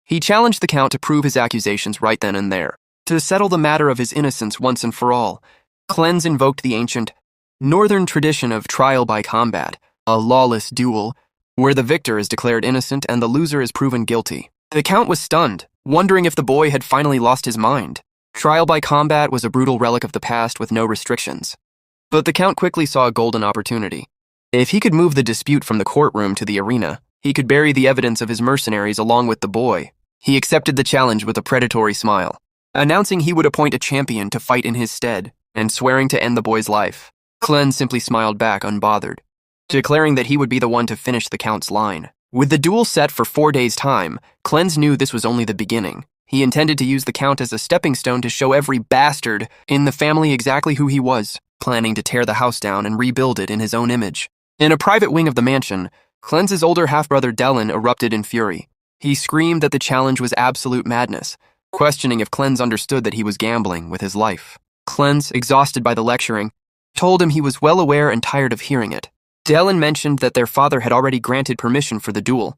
A: He challenged the Count to prove his accusations right then and there. To settle the matter of his innocence once and for all, Cleanse invoked the ancient northern tradition of trial by combat, a lawless duel, where the victor is declared innocent and the loser is proven guilty. The Count was stunned, wondering if the boy had finally lost his mind. Trial by combat was a brutal relic of the past with no restrictions. But the Count quickly saw a golden opportunity. If he could move the dispute from the courtroom to the arena, he could bury the evidence of his mercenaries along with the boy. He accepted the challenge with a predatory smile, announcing he would appoint a champion to fight in his stead, and swearing to end the boy's life. Cleanse simply smiled back unbothered, declaring that he would be the one to finish the Count's line. With the duel set for 4 days' time, Cleanse knew this was only the beginning. He intended to use the Count as a stepping stone to show every bastard in the family exactly who he was, planning to tear the house down and rebuild it in his own image. In a private wing of the mansion, Cleanse's older half-brother Delin erupted in fury. He screamed that the challenge was absolute madness, questioning if Cleanse understood that he was gambling with his life. Cleanse, exhausted by the lecturing, told him he was well aware and tired of hearing it. Delin mentioned that their father had already granted permission for the duel,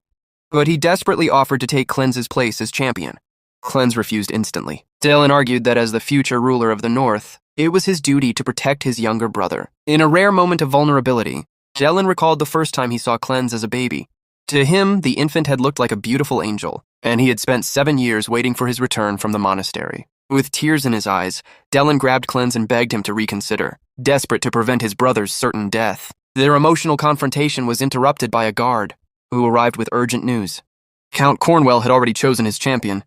A: but he desperately offered to take Cleanse's place as champion. Cleanse refused instantly. Delin argued that as the future ruler of the North, it was his duty to protect his younger brother. In a rare moment of vulnerability, Delin recalled the first time he saw Cleanse as a baby. To him, the infant had looked like a beautiful angel, and he had spent 7 years waiting for his return from the monastery. With tears in his eyes, Delin grabbed Cleanse and begged him to reconsider, desperate to prevent his brother's certain death. Their emotional confrontation was interrupted by a guard, who arrived with urgent news. Count Cornwell had already chosen his champion.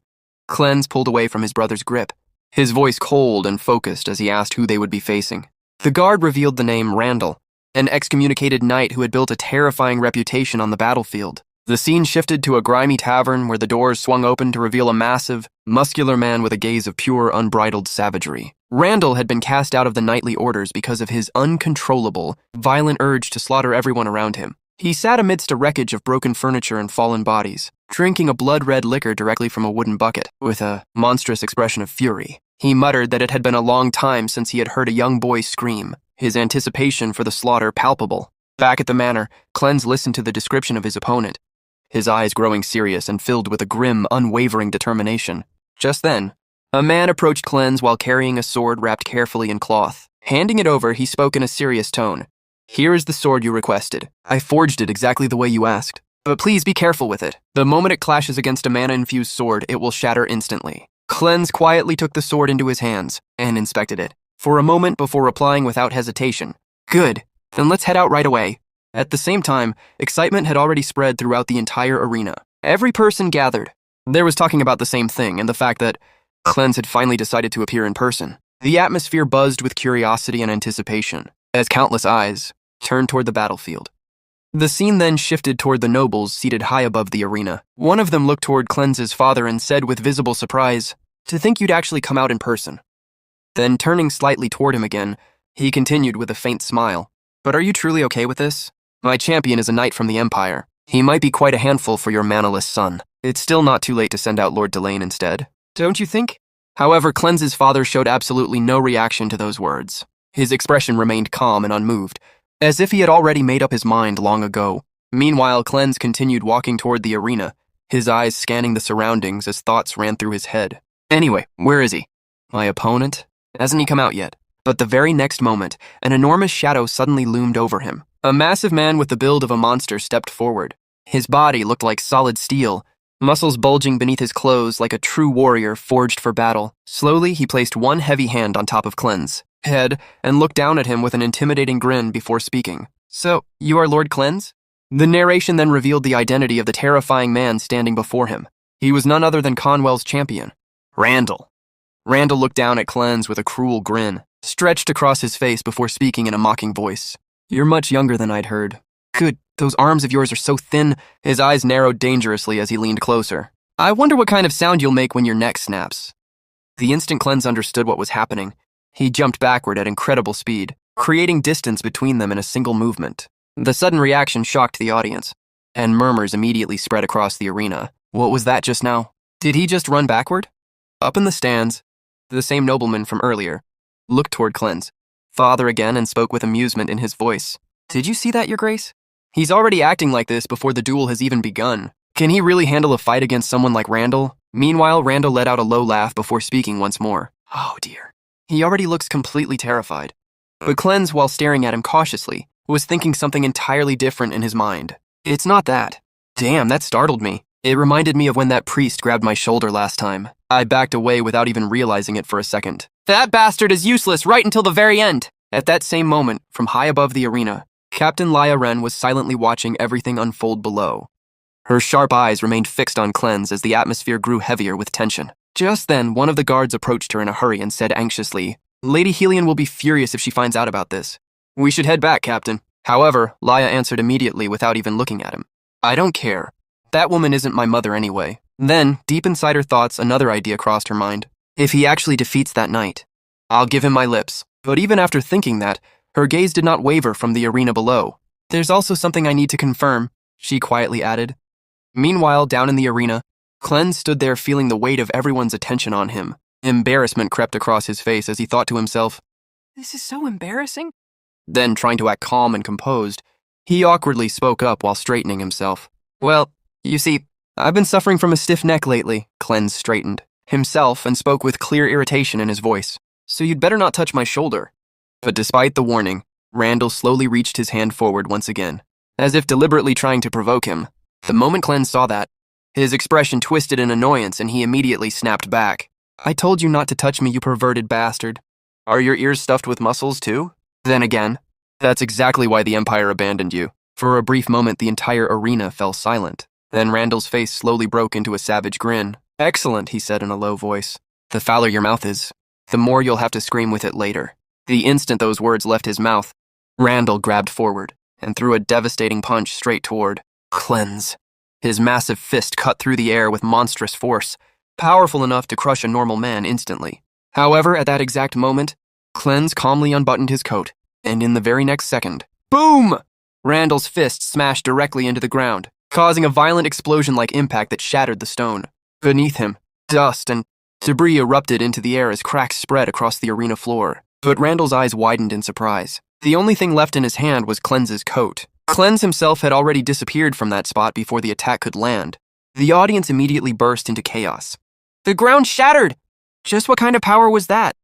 A: Cleanse pulled away from his brother's grip, his voice cold and focused as he asked who they would be facing. The guard revealed the name Randall, an excommunicated knight who had built a terrifying reputation on the battlefield. The scene shifted to a grimy tavern where the doors swung open to reveal a massive, muscular man with a gaze of pure, unbridled savagery. Randall had been cast out of the knightly orders because of his uncontrollable, violent urge to slaughter everyone around him. He sat amidst a wreckage of broken furniture and fallen bodies, drinking a blood-red liquor directly from a wooden bucket, with a monstrous expression of fury. He muttered that it had been a long time since he had heard a young boy scream, his anticipation for the slaughter palpable. Back at the manor, Cleanse listened to the description of his opponent, his eyes growing serious and filled with a grim, unwavering determination. Just then, a man approached Cleanse while carrying a sword wrapped carefully in cloth. Handing it over, he spoke in a serious tone. "Here is the sword you requested. I forged it exactly the way you asked. But please be careful with it. The moment it clashes against a mana-infused sword, it will shatter instantly." Cleanse quietly took the sword into his hands and inspected it for a moment before replying without hesitation. "Good, then let's head out right away." At the same time, excitement had already spread throughout the entire arena. Every person gathered. There was talking about the same thing and the fact that Cleanse had finally decided to appear in person. The atmosphere buzzed with curiosity and anticipation as countless eyes turned toward the battlefield. The scene then shifted toward the nobles seated high above the arena. One of them looked toward Cleanse's father and said with visible surprise, "To think you'd actually come out in person." Then, turning slightly toward him again, he continued with a faint smile. But are you truly okay with this? My champion is a knight from the Empire. He might be quite a handful for your manaless son. It's still not too late to send out Lord Delane instead, don't you think? However, Cleanse's father showed absolutely no reaction to those words. His expression remained calm and unmoved, as if he had already made up his mind long ago. Meanwhile, Cleanse continued walking toward the arena, his eyes scanning the surroundings as thoughts ran through his head. Anyway, where is he? My opponent? Hasn't he come out yet? But the very next moment, an enormous shadow suddenly loomed over him. A massive man with the build of a monster stepped forward. His body looked like solid steel, muscles bulging beneath his clothes like a true warrior forged for battle. Slowly, he placed one heavy hand on top of Cleanse's head and looked down at him with an intimidating grin before speaking. So, you are Lord Cleanse? The narration then revealed the identity of the terrifying man standing before him. He was none other than Conwell's champion, Randall. Randall looked down at Cleanse with a cruel grin, stretched across his face before speaking in a mocking voice. You're much younger than I'd heard. Good, those arms of yours are so thin. His eyes narrowed dangerously as he leaned closer. I wonder what kind of sound you'll make when your neck snaps. The instant Cleanse understood what was happening, he jumped backward at incredible speed, creating distance between them in a single movement. The sudden reaction shocked the audience, and murmurs immediately spread across the arena. What was that just now? Did he just run backward? Up in the stands, the same nobleman from earlier looked toward Cleanse, father again, and spoke with amusement in his voice. Did you see that, Your Grace? He's already acting like this before the duel has even begun. Can he really handle a fight against someone like Randall? Meanwhile, Randall let out a low laugh before speaking once more. Oh dear. He already looks completely terrified. But Cleanse, while staring at him cautiously, was thinking something entirely different in his mind. It's not that. Damn, that startled me. It reminded me of when that priest grabbed my shoulder last time. I backed away without even realizing it for a second. That bastard is useless right until the very end. At that same moment, from high above the arena, Captain Laya Ren was silently watching everything unfold below. Her sharp eyes remained fixed on Cleanse as the atmosphere grew heavier with tension. Just then, one of the guards approached her in a hurry and said anxiously, Lady Helion will be furious if she finds out about this. We should head back, Captain. However, Laya answered immediately without even looking at him. I don't care. That woman isn't my mother anyway. Then, deep inside her thoughts, another idea crossed her mind. If he actually defeats that knight, I'll give him my lips. But even after thinking that, her gaze did not waver from the arena below. There's also something I need to confirm, she quietly added. Meanwhile, down in the arena, Cleanse stood there feeling the weight of everyone's attention on him. Embarrassment crept across his face as he thought to himself, This is so embarrassing. Then, trying to act calm and composed, he awkwardly spoke up while straightening himself. Well, you see, I've been suffering from a stiff neck lately, Cleanse straightened himself and spoke with clear irritation in his voice. So you'd better not touch my shoulder. But despite the warning, Randall slowly reached his hand forward once again, as if deliberately trying to provoke him. The moment Cleanse saw that, his expression twisted in annoyance and he immediately snapped back. I told you not to touch me, you perverted bastard. Are your ears stuffed with muscles too? Then again, that's exactly why the Empire abandoned you. For a brief moment, the entire arena fell silent. Then Randall's face slowly broke into a savage grin. Excellent, he said in a low voice. The fouler your mouth is, the more you'll have to scream with it later. The instant those words left his mouth, Randall grabbed forward and threw a devastating punch straight toward Cleanse. His massive fist cut through the air with monstrous force, powerful enough to crush a normal man instantly. However, at that exact moment, Cleanse calmly unbuttoned his coat, and in the very next second, boom! Randall's fist smashed directly into the ground, causing a violent explosion-like impact that shattered the stone. Beneath him, dust and debris erupted into the air as cracks spread across the arena floor. But Randall's eyes widened in surprise. The only thing left in his hand was Cleanse's coat. Cleanse himself had already disappeared from that spot before the attack could land. The audience immediately burst into chaos. The ground shattered! Just what kind of power was that?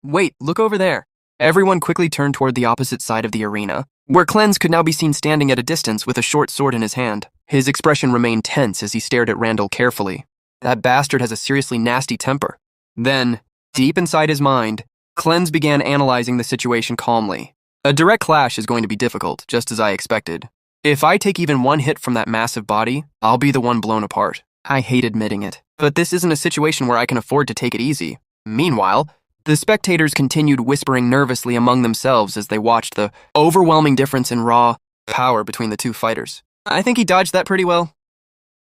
A: Wait, look over there. Everyone quickly turned toward the opposite side of the arena, where Cleanse could now be seen standing at a distance with a short sword in his hand. His expression remained tense as he stared at Randall carefully. That bastard has a seriously nasty temper. Then, deep inside his mind, Cleanse began analyzing the situation calmly. A direct clash is going to be difficult, just as I expected. If I take even one hit from that massive body, I'll be the one blown apart. I hate admitting it, but this isn't a situation where I can afford to take it easy. Meanwhile, the spectators continued whispering nervously among themselves as they watched the overwhelming difference in raw power between the two fighters. I think he dodged that pretty well.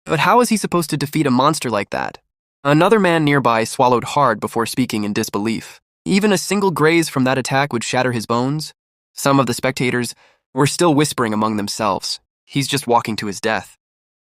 A: But how is he supposed to defeat a monster like that? Another man nearby swallowed hard before speaking in disbelief. Even a single graze from that attack would shatter his bones. Some of the spectators were still whispering among themselves. He's just walking to his death.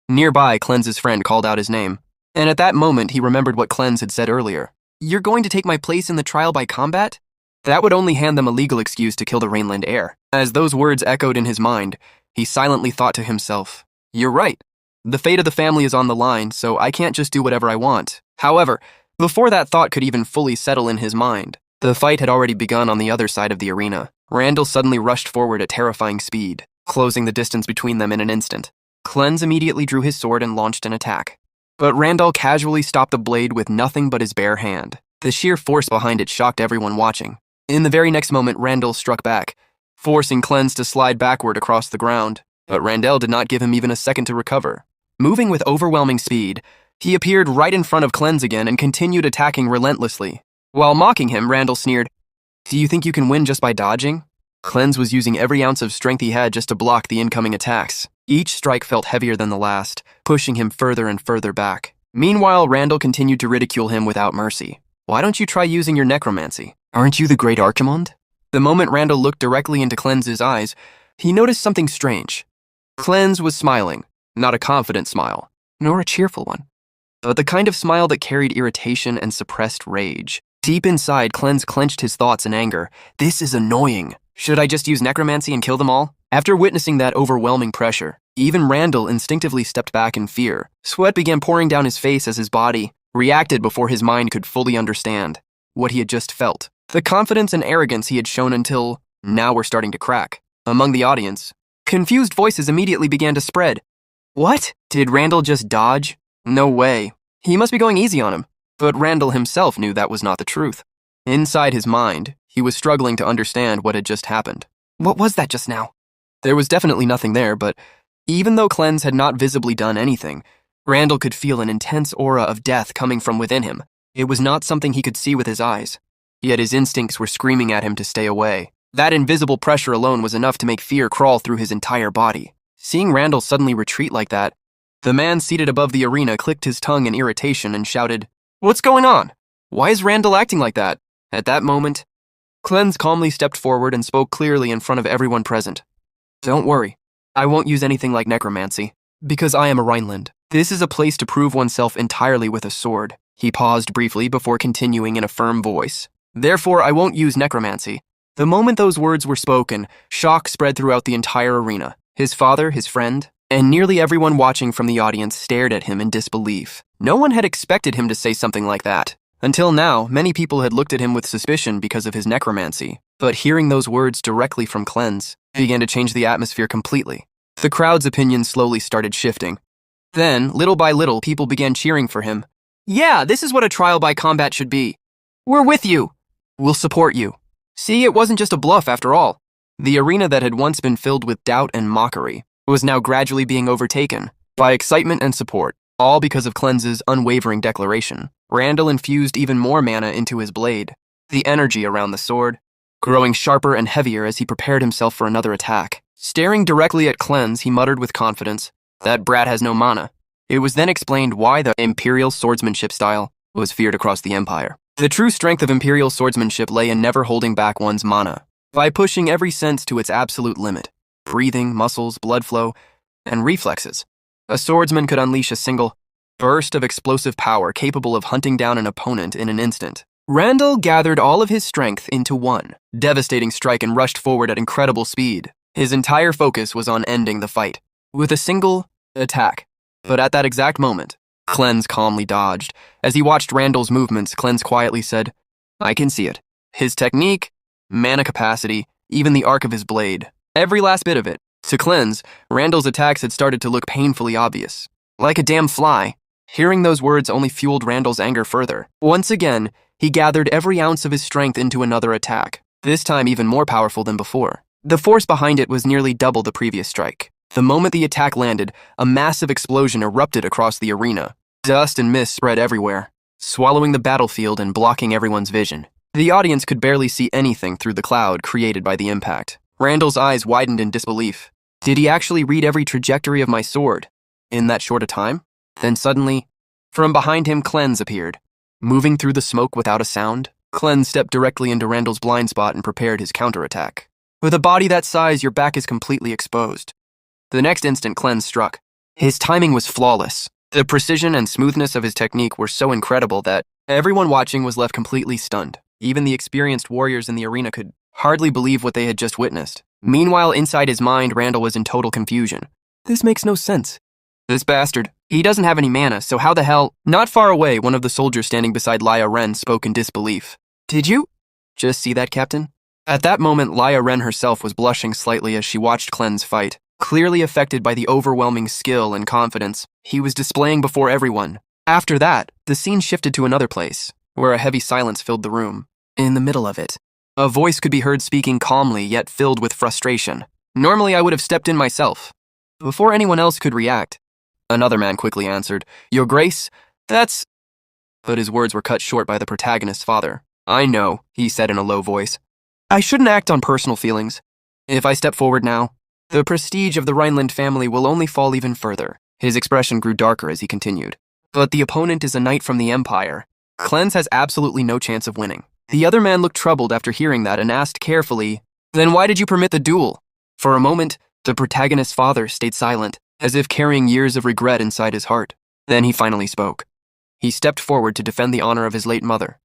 A: Nearby, Cleanse's friend called out his name, and at that moment he remembered what Cleanse had said earlier. "You're going to take my place in the trial by combat?" That would only hand them a legal excuse to kill the Rainland heir. As those words echoed in his mind, he silently thought to himself, "You're right. The fate of the family is on the line, so I can't just do whatever I want." However, before that thought could even fully settle in his mind, the fight had already begun on the other side of the arena. Randall suddenly rushed forward at terrifying speed, closing the distance between them in an instant. Cleanse immediately drew his sword and launched an attack. But Randall casually stopped the blade with nothing but his bare hand. The sheer force behind it shocked everyone watching. In the very next moment, Randall struck back, forcing Cleanse to slide backward across the ground. But Randall did not give him even a second to recover. Moving with overwhelming speed, he appeared right in front of Cleanse again and continued attacking relentlessly. While mocking him, Randall sneered, "Do you think you can win just by dodging?" Cleanse was using every ounce of strength he had just to block the incoming attacks. Each strike felt heavier than the last, pushing him further and further back. Meanwhile, Randall continued to ridicule him without mercy. "Why don't you try using your necromancy? Aren't you the great Archimond?" The moment Randall looked directly into Cleanse's eyes, he noticed something strange. Cleanse was smiling, not a confident smile, nor a cheerful one, but the kind of smile that carried irritation and suppressed rage. Deep inside, Cleanse clenched his thoughts in anger. "This is annoying. Should I just use necromancy and kill them all?" After witnessing that overwhelming pressure, even Randall instinctively stepped back in fear. Sweat began pouring down his face as his body reacted before his mind could fully understand what he had just felt. The confidence and arrogance he had shown until now were starting to crack. Among the audience, confused voices immediately began to spread. What? Did Randall just dodge? No way. He must be going easy on him. But Randall himself knew that was not the truth. Inside his mind, he was struggling to understand what had just happened. What was that just now? There was definitely nothing there, but even though Cleanse had not visibly done anything, Randall could feel an intense aura of death coming from within him. It was not something he could see with his eyes, yet his instincts were screaming at him to stay away. That invisible pressure alone was enough to make fear crawl through his entire body. Seeing Randall suddenly retreat like that, the man seated above the arena clicked his tongue in irritation and shouted, "What's going on? Why is Randall acting like that?" At that moment, Cleanse calmly stepped forward and spoke clearly in front of everyone present. "Don't worry, I won't use anything like necromancy, because I am a Rhineland. This is a place to prove oneself entirely with a sword." He paused briefly before continuing in a firm voice. "Therefore, I won't use necromancy." The moment those words were spoken, shock spread throughout the entire arena. His father, his friend, and nearly everyone watching from the audience stared at him in disbelief. No one had expected him to say something like that. Until now, many people had looked at him with suspicion because of his necromancy, but hearing those words directly from Cleanse began to change the atmosphere completely. The crowd's opinions slowly started shifting. Then, little by little, people began cheering for him. "Yeah, this is what a trial by combat should be. We're with you. We'll support you." See, it wasn't just a bluff after all. The arena that had once been filled with doubt and mockery was now gradually being overtaken by excitement and support, all because of Cleanse's unwavering declaration. Randall infused even more mana into his blade, the energy around the sword growing sharper and heavier as he prepared himself for another attack. Staring directly at Cleanse, he muttered with confidence, "That brat has no mana." It was then explained why the Imperial swordsmanship style was feared across the Empire. The true strength of Imperial swordsmanship lay in never holding back one's mana, by pushing every sense to its absolute limit. Breathing, muscles, blood flow, and reflexes. A swordsman could unleash a single burst of explosive power capable of hunting down an opponent in an instant. Randall gathered all of his strength into one devastating strike and rushed forward at incredible speed. His entire focus was on ending the fight with a single attack. But at that exact moment, Cleanse calmly dodged. As he watched Randall's movements, Cleanse quietly said, "I can see it. His technique, mana capacity, even the arc of his blade. Every last bit of it." To Cleanse, Randall's attacks had started to look painfully obvious. Like a damn fly. Hearing those words only fueled Randall's anger further. Once again, he gathered every ounce of his strength into another attack, this time even more powerful than before. The force behind it was nearly double the previous strike. The moment the attack landed, a massive explosion erupted across the arena. Dust and mist spread everywhere, swallowing the battlefield and blocking everyone's vision. The audience could barely see anything through the cloud created by the impact. Randall's eyes widened in disbelief. Did he actually read every trajectory of my sword in that short a time? Then suddenly, from behind him, Cleanse appeared, moving through the smoke without a sound. Cleanse stepped directly into Randall's blind spot and prepared his counterattack. With a body that size, your back is completely exposed. The next instant, Cleanse struck. His timing was flawless. The precision and smoothness of his technique were so incredible that everyone watching was left completely stunned. Even the experienced warriors in the arena could hardly believe what they had just witnessed. Meanwhile, inside his mind, Randall was in total confusion. This makes no sense. This bastard, he doesn't have any mana, so how the hell? Not far away, one of the soldiers standing beside Laya Ren spoke in disbelief. Did you just see that, Captain? At that moment, Laya Ren herself was blushing slightly as she watched Cleanse fight. Clearly affected by the overwhelming skill and confidence he was displaying before everyone. After that, the scene shifted to another place, where a heavy silence filled the room. In the middle of it, a voice could be heard speaking calmly yet filled with frustration. Normally, I would have stepped in myself. Before anyone else could react, another man quickly answered, "Your Grace, that's..." But his words were cut short by the protagonist's father. "I know," he said in a low voice. "I shouldn't act on personal feelings. If I step forward now, the prestige of the Rhineland family will only fall even further." His expression grew darker as he continued. "But the opponent is a knight from the Empire. Cleanse has absolutely no chance of winning." The other man looked troubled after hearing that and asked carefully, "Then why did you permit the duel?" For a moment, the protagonist's father stayed silent, as if carrying years of regret inside his heart. Then he finally spoke. He stepped forward to defend the honor of his late mother.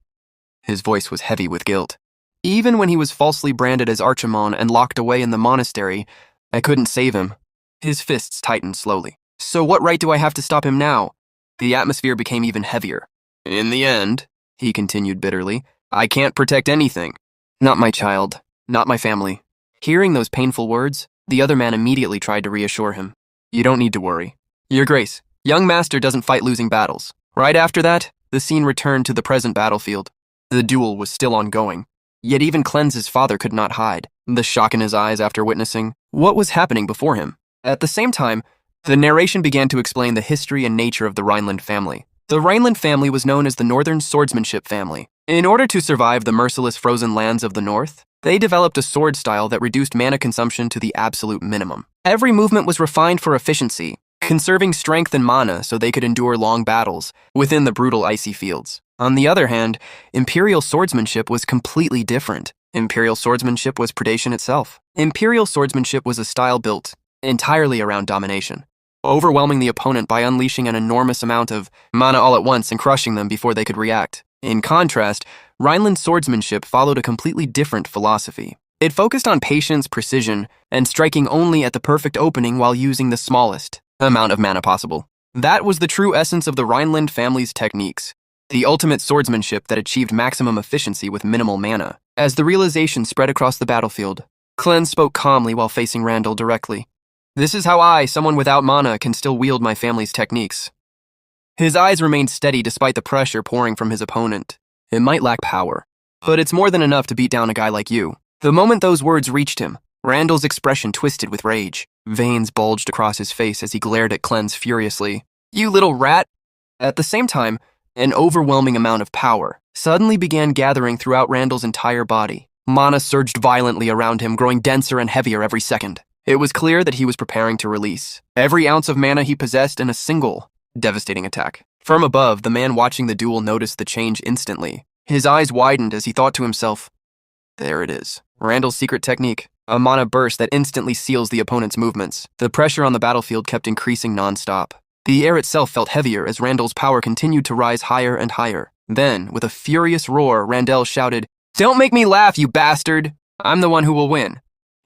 A: His voice was heavy with guilt. "Even when he was falsely branded as Archimon and locked away in the monastery, I couldn't save him." His fists tightened slowly. "So what right do I have to stop him now?" The atmosphere became even heavier. "In the end," he continued bitterly, "I can't protect anything. Not my child, not my family." Hearing those painful words, the other man immediately tried to reassure him. "You don't need to worry. Your Grace, young master doesn't fight losing battles." Right after that, the scene returned to the present battlefield. The duel was still ongoing. Yet even Cleanse's father could not hide the shock in his eyes after witnessing what was happening before him. At the same time, the narration began to explain the history and nature of the Rhineland family. The Rhineland family was known as the Northern Swordsmanship family. In order to survive the merciless frozen lands of the North, they developed a sword style that reduced mana consumption to the absolute minimum. Every movement was refined for efficiency, conserving strength and mana so they could endure long battles within the brutal icy fields. On the other hand, Imperial swordsmanship was completely different. Imperial swordsmanship was predation itself. Imperial swordsmanship was a style built entirely around domination, overwhelming the opponent by unleashing an enormous amount of mana all at once and crushing them before they could react. In contrast, Rhineland swordsmanship followed a completely different philosophy. It focused on patience, precision, and striking only at the perfect opening while using the smallest amount of mana possible. That was the true essence of the Rhineland family's techniques. The ultimate swordsmanship that achieved maximum efficiency with minimal mana. As the realization spread across the battlefield, Cleanse spoke calmly while facing Randall directly. "This is how I, someone without mana, can still wield my family's techniques." His eyes remained steady despite the pressure pouring from his opponent. "It might lack power, but it's more than enough to beat down a guy like you." The moment those words reached him, Randall's expression twisted with rage. Veins bulged across his face as he glared at Cleanse furiously. "You little rat!" At the same time, an overwhelming amount of power suddenly began gathering throughout Randall's entire body. Mana surged violently around him, growing denser and heavier every second. It was clear that he was preparing to release every ounce of mana he possessed in a single, devastating attack. From above, the man watching the duel noticed the change instantly. His eyes widened as he thought to himself, "There it is. Randall's secret technique. A mana burst that instantly seals the opponent's movements." The pressure on the battlefield kept increasing non-stop. The air itself felt heavier as Randall's power continued to rise higher and higher. Then, with a furious roar, Randall shouted, "Don't make me laugh, you bastard! I'm the one who will win."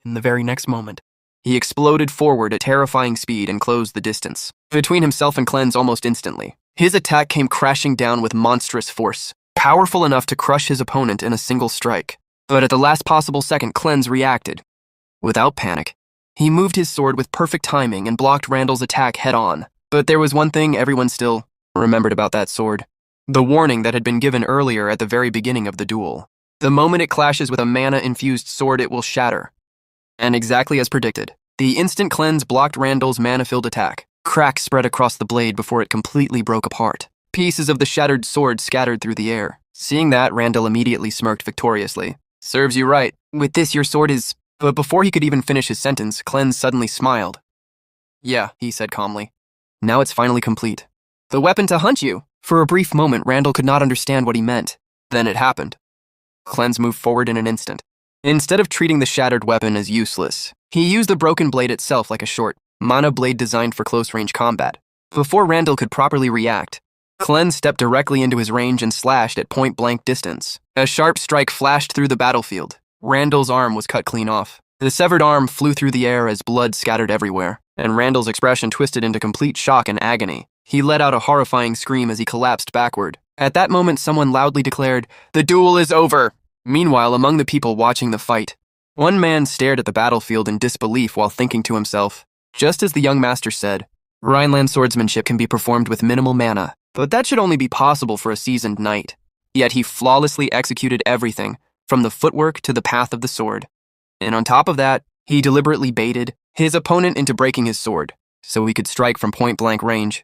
A: In the very next moment, he exploded forward at terrifying speed and closed the distance between himself and Cleanse almost instantly. His attack came crashing down with monstrous force, powerful enough to crush his opponent in a single strike. But at the last possible second, Cleanse reacted. Without panic, he moved his sword with perfect timing and blocked Randall's attack head-on. But there was one thing everyone still remembered about that sword. The warning that had been given earlier at the very beginning of the duel. The moment it clashes with a mana-infused sword, it will shatter. And exactly as predicted, the instant Cleanse blocked Randall's mana-filled attack. Cracks spread across the blade before it completely broke apart. Pieces of the shattered sword scattered through the air. Seeing that, Randall immediately smirked victoriously. "Serves you right. With this, your sword is..." But before he could even finish his sentence, Cleanse suddenly smiled. "Yeah," he said calmly. "Now it's finally complete. The weapon to hunt you." For a brief moment, Randall could not understand what he meant. Then it happened. Cleanse moved forward in an instant. Instead of treating the shattered weapon as useless, he used the broken blade itself like a short, mana blade designed for close-range combat. Before Randall could properly react, Cleanse stepped directly into his range and slashed at point-blank distance. A sharp strike flashed through the battlefield. Randall's arm was cut clean off. The severed arm flew through the air as blood scattered everywhere, and Randall's expression twisted into complete shock and agony. He let out a horrifying scream as he collapsed backward. At that moment, someone loudly declared, "The duel is over!" Meanwhile, among the people watching the fight, one man stared at the battlefield in disbelief while thinking to himself, just as the young master said, Rhineland swordsmanship can be performed with minimal mana, but that should only be possible for a seasoned knight. Yet he flawlessly executed everything, from the footwork to the path of the sword. And on top of that, he deliberately baited his opponent into breaking his sword, so he could strike from point-blank range.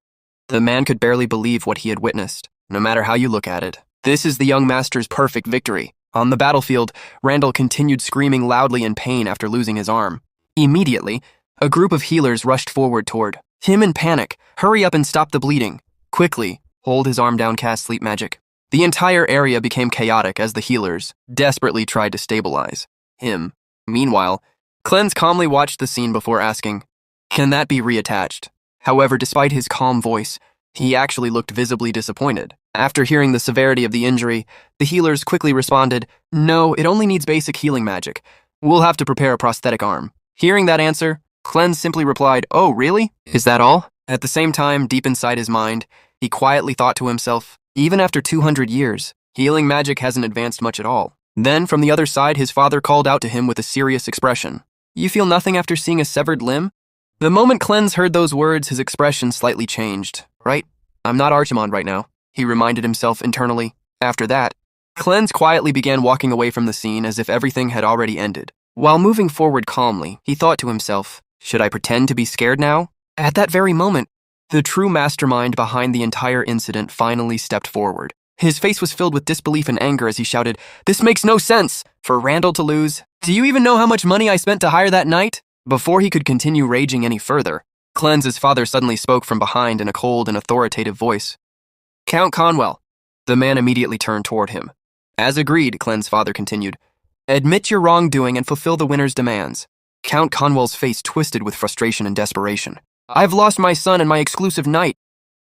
A: The man could barely believe what he had witnessed, no matter how you look at it. This is the young master's perfect victory. On the battlefield, Randall continued screaming loudly in pain after losing his arm. Immediately, a group of healers rushed forward toward him in panic. "Hurry up and stop the bleeding. Quickly, hold his arm down, cast sleep magic." The entire area became chaotic as the healers desperately tried to stabilize him. Meanwhile, Cleanse calmly watched the scene before asking, "Can that be reattached?" However, despite his calm voice, he actually looked visibly disappointed. After hearing the severity of the injury, the healers quickly responded, "No, it only needs basic healing magic. We'll have to prepare a prosthetic arm." Hearing that answer, Cleanse simply replied, "Oh, really? Is that all?" At the same time, deep inside his mind, he quietly thought to himself, even after 200 years, healing magic hasn't advanced much at all. Then, from the other side, his father called out to him with a serious expression. "You feel nothing after seeing a severed limb?" The moment Cleanse heard those words, his expression slightly changed. "Right? I'm not Archimond right now," he reminded himself internally. After that, Cleanse quietly began walking away from the scene as if everything had already ended. While moving forward calmly, he thought to himself, should I pretend to be scared now? At that very moment, the true mastermind behind the entire incident finally stepped forward. His face was filled with disbelief and anger as he shouted, "This makes no sense! For Randall to lose? Do you even know how much money I spent to hire that knight?" Before he could continue raging any further, Cleanse's father suddenly spoke from behind in a cold and authoritative voice. "Count Conwell." The man immediately turned toward him. "As agreed," Cleanse's father continued, "admit your wrongdoing and fulfill the winner's demands." Count Conwell's face twisted with frustration and desperation. "I've lost my son and my exclusive knight.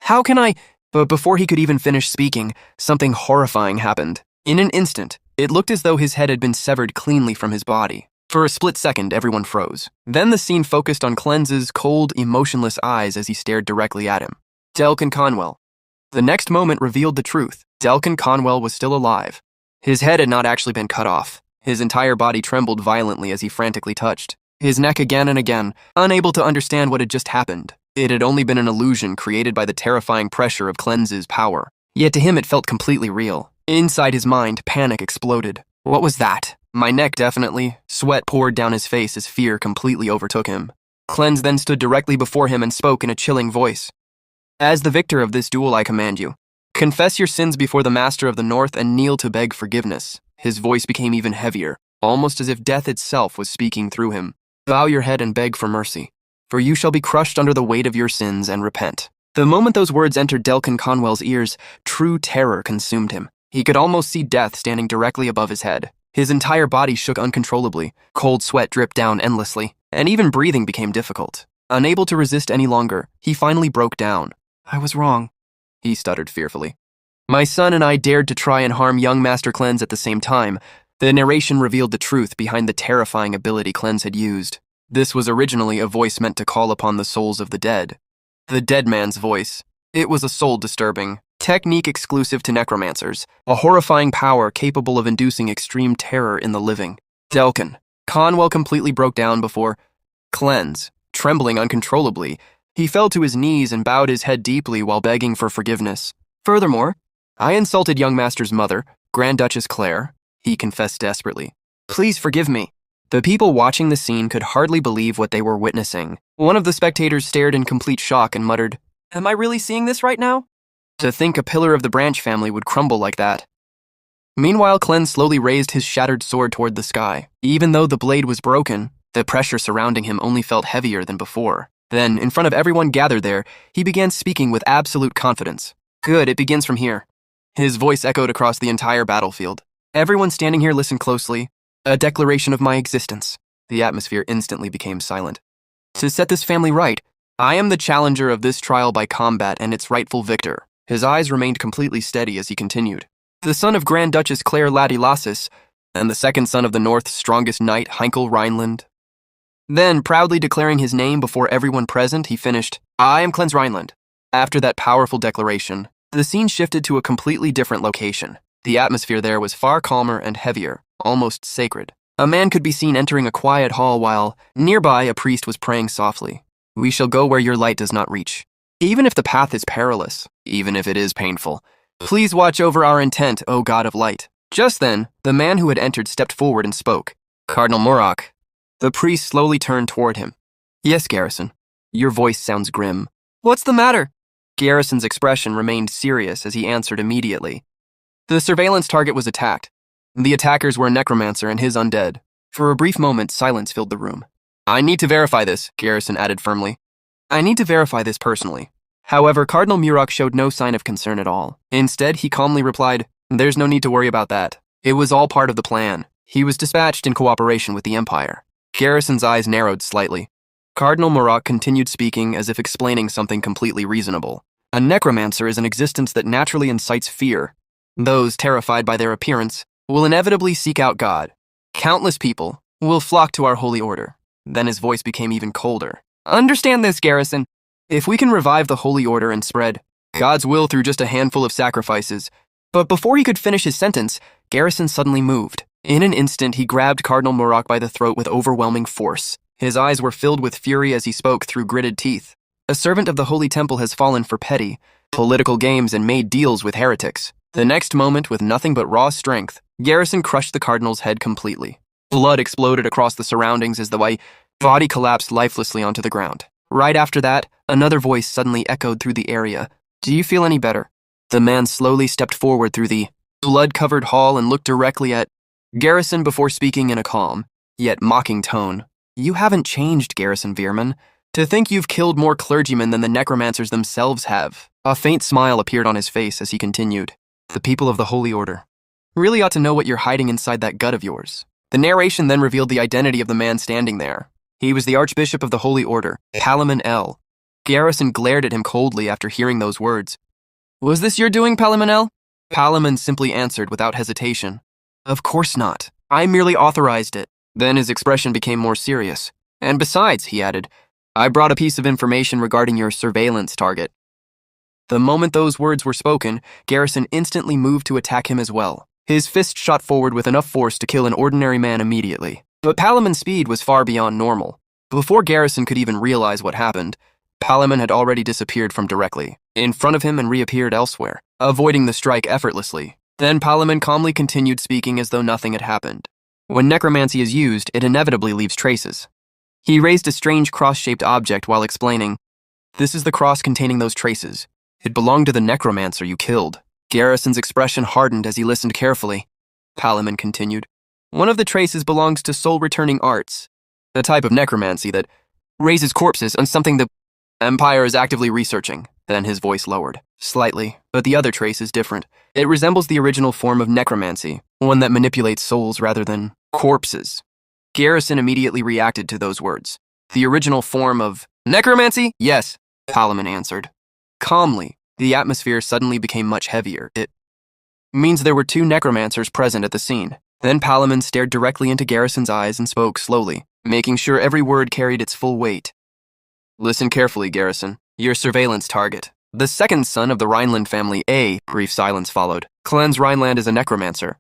A: How can I—" But before he could even finish speaking, something horrifying happened. In an instant, it looked as though his head had been severed cleanly from his body. For a split second, everyone froze. Then the scene focused on Cleanse's cold, emotionless eyes as he stared directly at him. Delkin Conwell. The next moment revealed the truth. Delkin Conwell was still alive. His head had not actually been cut off. His entire body trembled violently as he frantically touched his neck again and again, unable to understand what had just happened. It had only been an illusion created by the terrifying pressure of Cleanse's power. Yet to him it felt completely real. Inside his mind, panic exploded. What was that? My neck, definitely. Sweat poured down his face as fear completely overtook him. Cleanse then stood directly before him and spoke in a chilling voice. "As the victor of this duel, I command you. Confess your sins before the Master of the North and kneel to beg forgiveness." His voice became even heavier, almost as if death itself was speaking through him. "Bow your head and beg for mercy, for you shall be crushed under the weight of your sins and repent." The moment those words entered Delkin Conwell's ears, true terror consumed him. He could almost see death standing directly above his head. His entire body shook uncontrollably, cold sweat dripped down endlessly, and even breathing became difficult. Unable to resist any longer, he finally broke down. "I was wrong," he stuttered fearfully. "My son and I dared to try and harm young Master Cleanse at the same time." The narration revealed the truth behind the terrifying ability Cleanse had used. This was originally a voice meant to call upon the souls of the dead. The dead man's voice. It was a soul-disturbing technique exclusive to necromancers, a horrifying power capable of inducing extreme terror in the living. Delkin Conwell completely broke down before Cleanse. Trembling uncontrollably, he fell to his knees and bowed his head deeply while begging for forgiveness. "Furthermore, I insulted young Master's mother, Grand Duchess Claire," he confessed desperately. "Please forgive me." The people watching the scene could hardly believe what they were witnessing. One of the spectators stared in complete shock and muttered, "Am I really seeing this right now?" To think a pillar of the Branch family would crumble like that. Meanwhile, Cleanse slowly raised his shattered sword toward the sky. Even though the blade was broken, the pressure surrounding him only felt heavier than before. Then, in front of everyone gathered there, he began speaking with absolute confidence. "Good, it begins from here." His voice echoed across the entire battlefield. Everyone standing here, listen closely. A declaration of my existence. The atmosphere instantly became silent. To set this family right, I am the challenger of this trial by combat and its rightful victor. His eyes remained completely steady as he continued. The son of Grand Duchess Claire Ladilasis, and the second son of the North's strongest knight, Heinkel Rhineland. Then, proudly declaring his name before everyone present, he finished, I am Cleanse Rhineland. After that powerful declaration, the scene shifted to a completely different location. The atmosphere there was far calmer and heavier, almost sacred. A man could be seen entering a quiet hall while, nearby, a priest was praying softly. We shall go where your light does not reach. Even if the path is perilous, even if it is painful, please watch over our intent, O God of light. Just then, the man who had entered stepped forward and spoke. Cardinal Murak. The priest slowly turned toward him. Yes, Garrison. Your voice sounds grim. What's the matter? Garrison's expression remained serious as he answered immediately. The surveillance target was attacked. The attackers were a necromancer and his undead. For a brief moment, silence filled the room. I need to verify this, Garrison added firmly. I need to verify this personally. However, Cardinal Murak showed no sign of concern at all. Instead, he calmly replied, There's no need to worry about that. It was all part of the plan. He was dispatched in cooperation with the Empire. Garrison's eyes narrowed slightly. Cardinal Murak continued speaking as if explaining something completely reasonable. A necromancer is an existence that naturally incites fear. Those terrified by their appearance will inevitably seek out God. Countless people will flock to our holy order. Then his voice became even colder. Understand this, Garrison. If we can revive the holy order and spread God's will through just a handful of sacrifices. But before he could finish his sentence, Garrison suddenly moved. In an instant, he grabbed Cardinal Murak by the throat with overwhelming force. His eyes were filled with fury as he spoke through gritted teeth. A servant of the Holy Temple has fallen for petty, political games and made deals with heretics. The next moment, with nothing but raw strength, Garrison crushed the Cardinal's head completely. Blood exploded across the surroundings as the body collapsed lifelessly onto the ground. Right after that, another voice suddenly echoed through the area. Do you feel any better? The man slowly stepped forward through the blood-covered hall and looked directly at Garrison before speaking in a calm, yet mocking tone. You haven't changed, Garrison Veerman. To think you've killed more clergymen than the necromancers themselves have. A faint smile appeared on his face as he continued. The people of the Holy Order really ought to know what you're hiding inside that gut of yours. The narration then revealed the identity of the man standing there. He was the Archbishop of the Holy Order, Palamon L. Garrison glared at him coldly after hearing those words. Was this your doing, Palamon L? Palamon simply answered without hesitation. Of course not. I merely authorized it. Then his expression became more serious. And besides, he added, I brought a piece of information regarding your surveillance target. The moment those words were spoken, Garrison instantly moved to attack him as well. His fist shot forward with enough force to kill an ordinary man immediately. But Palamon's speed was far beyond normal. Before Garrison could even realize what happened, Palamon had already disappeared from directly in front of him and reappeared elsewhere, avoiding the strike effortlessly. Then Palamon calmly continued speaking as though nothing had happened. When necromancy is used, it inevitably leaves traces. He raised a strange cross-shaped object while explaining, This is the cross containing those traces. It belonged to the necromancer you killed. Garrison's expression hardened as he listened carefully. Palamon continued, One of the traces belongs to soul-returning arts, a type of necromancy that raises corpses on something the Empire is actively researching. Then his voice lowered, slightly, but the other trace is different. It resembles the original form of necromancy, one that manipulates souls rather than corpses. Garrison immediately reacted to those words. The original form of necromancy? Yes, Palamon answered. Calmly, the atmosphere suddenly became much heavier. It means there were two necromancers present at the scene. Then Palamon stared directly into Garrison's eyes and spoke slowly, making sure every word carried its full weight. Listen carefully, Garrison. Your surveillance target. The second son of the Rhineland family, A. Brief silence followed. Cleanse Rhineland is a necromancer.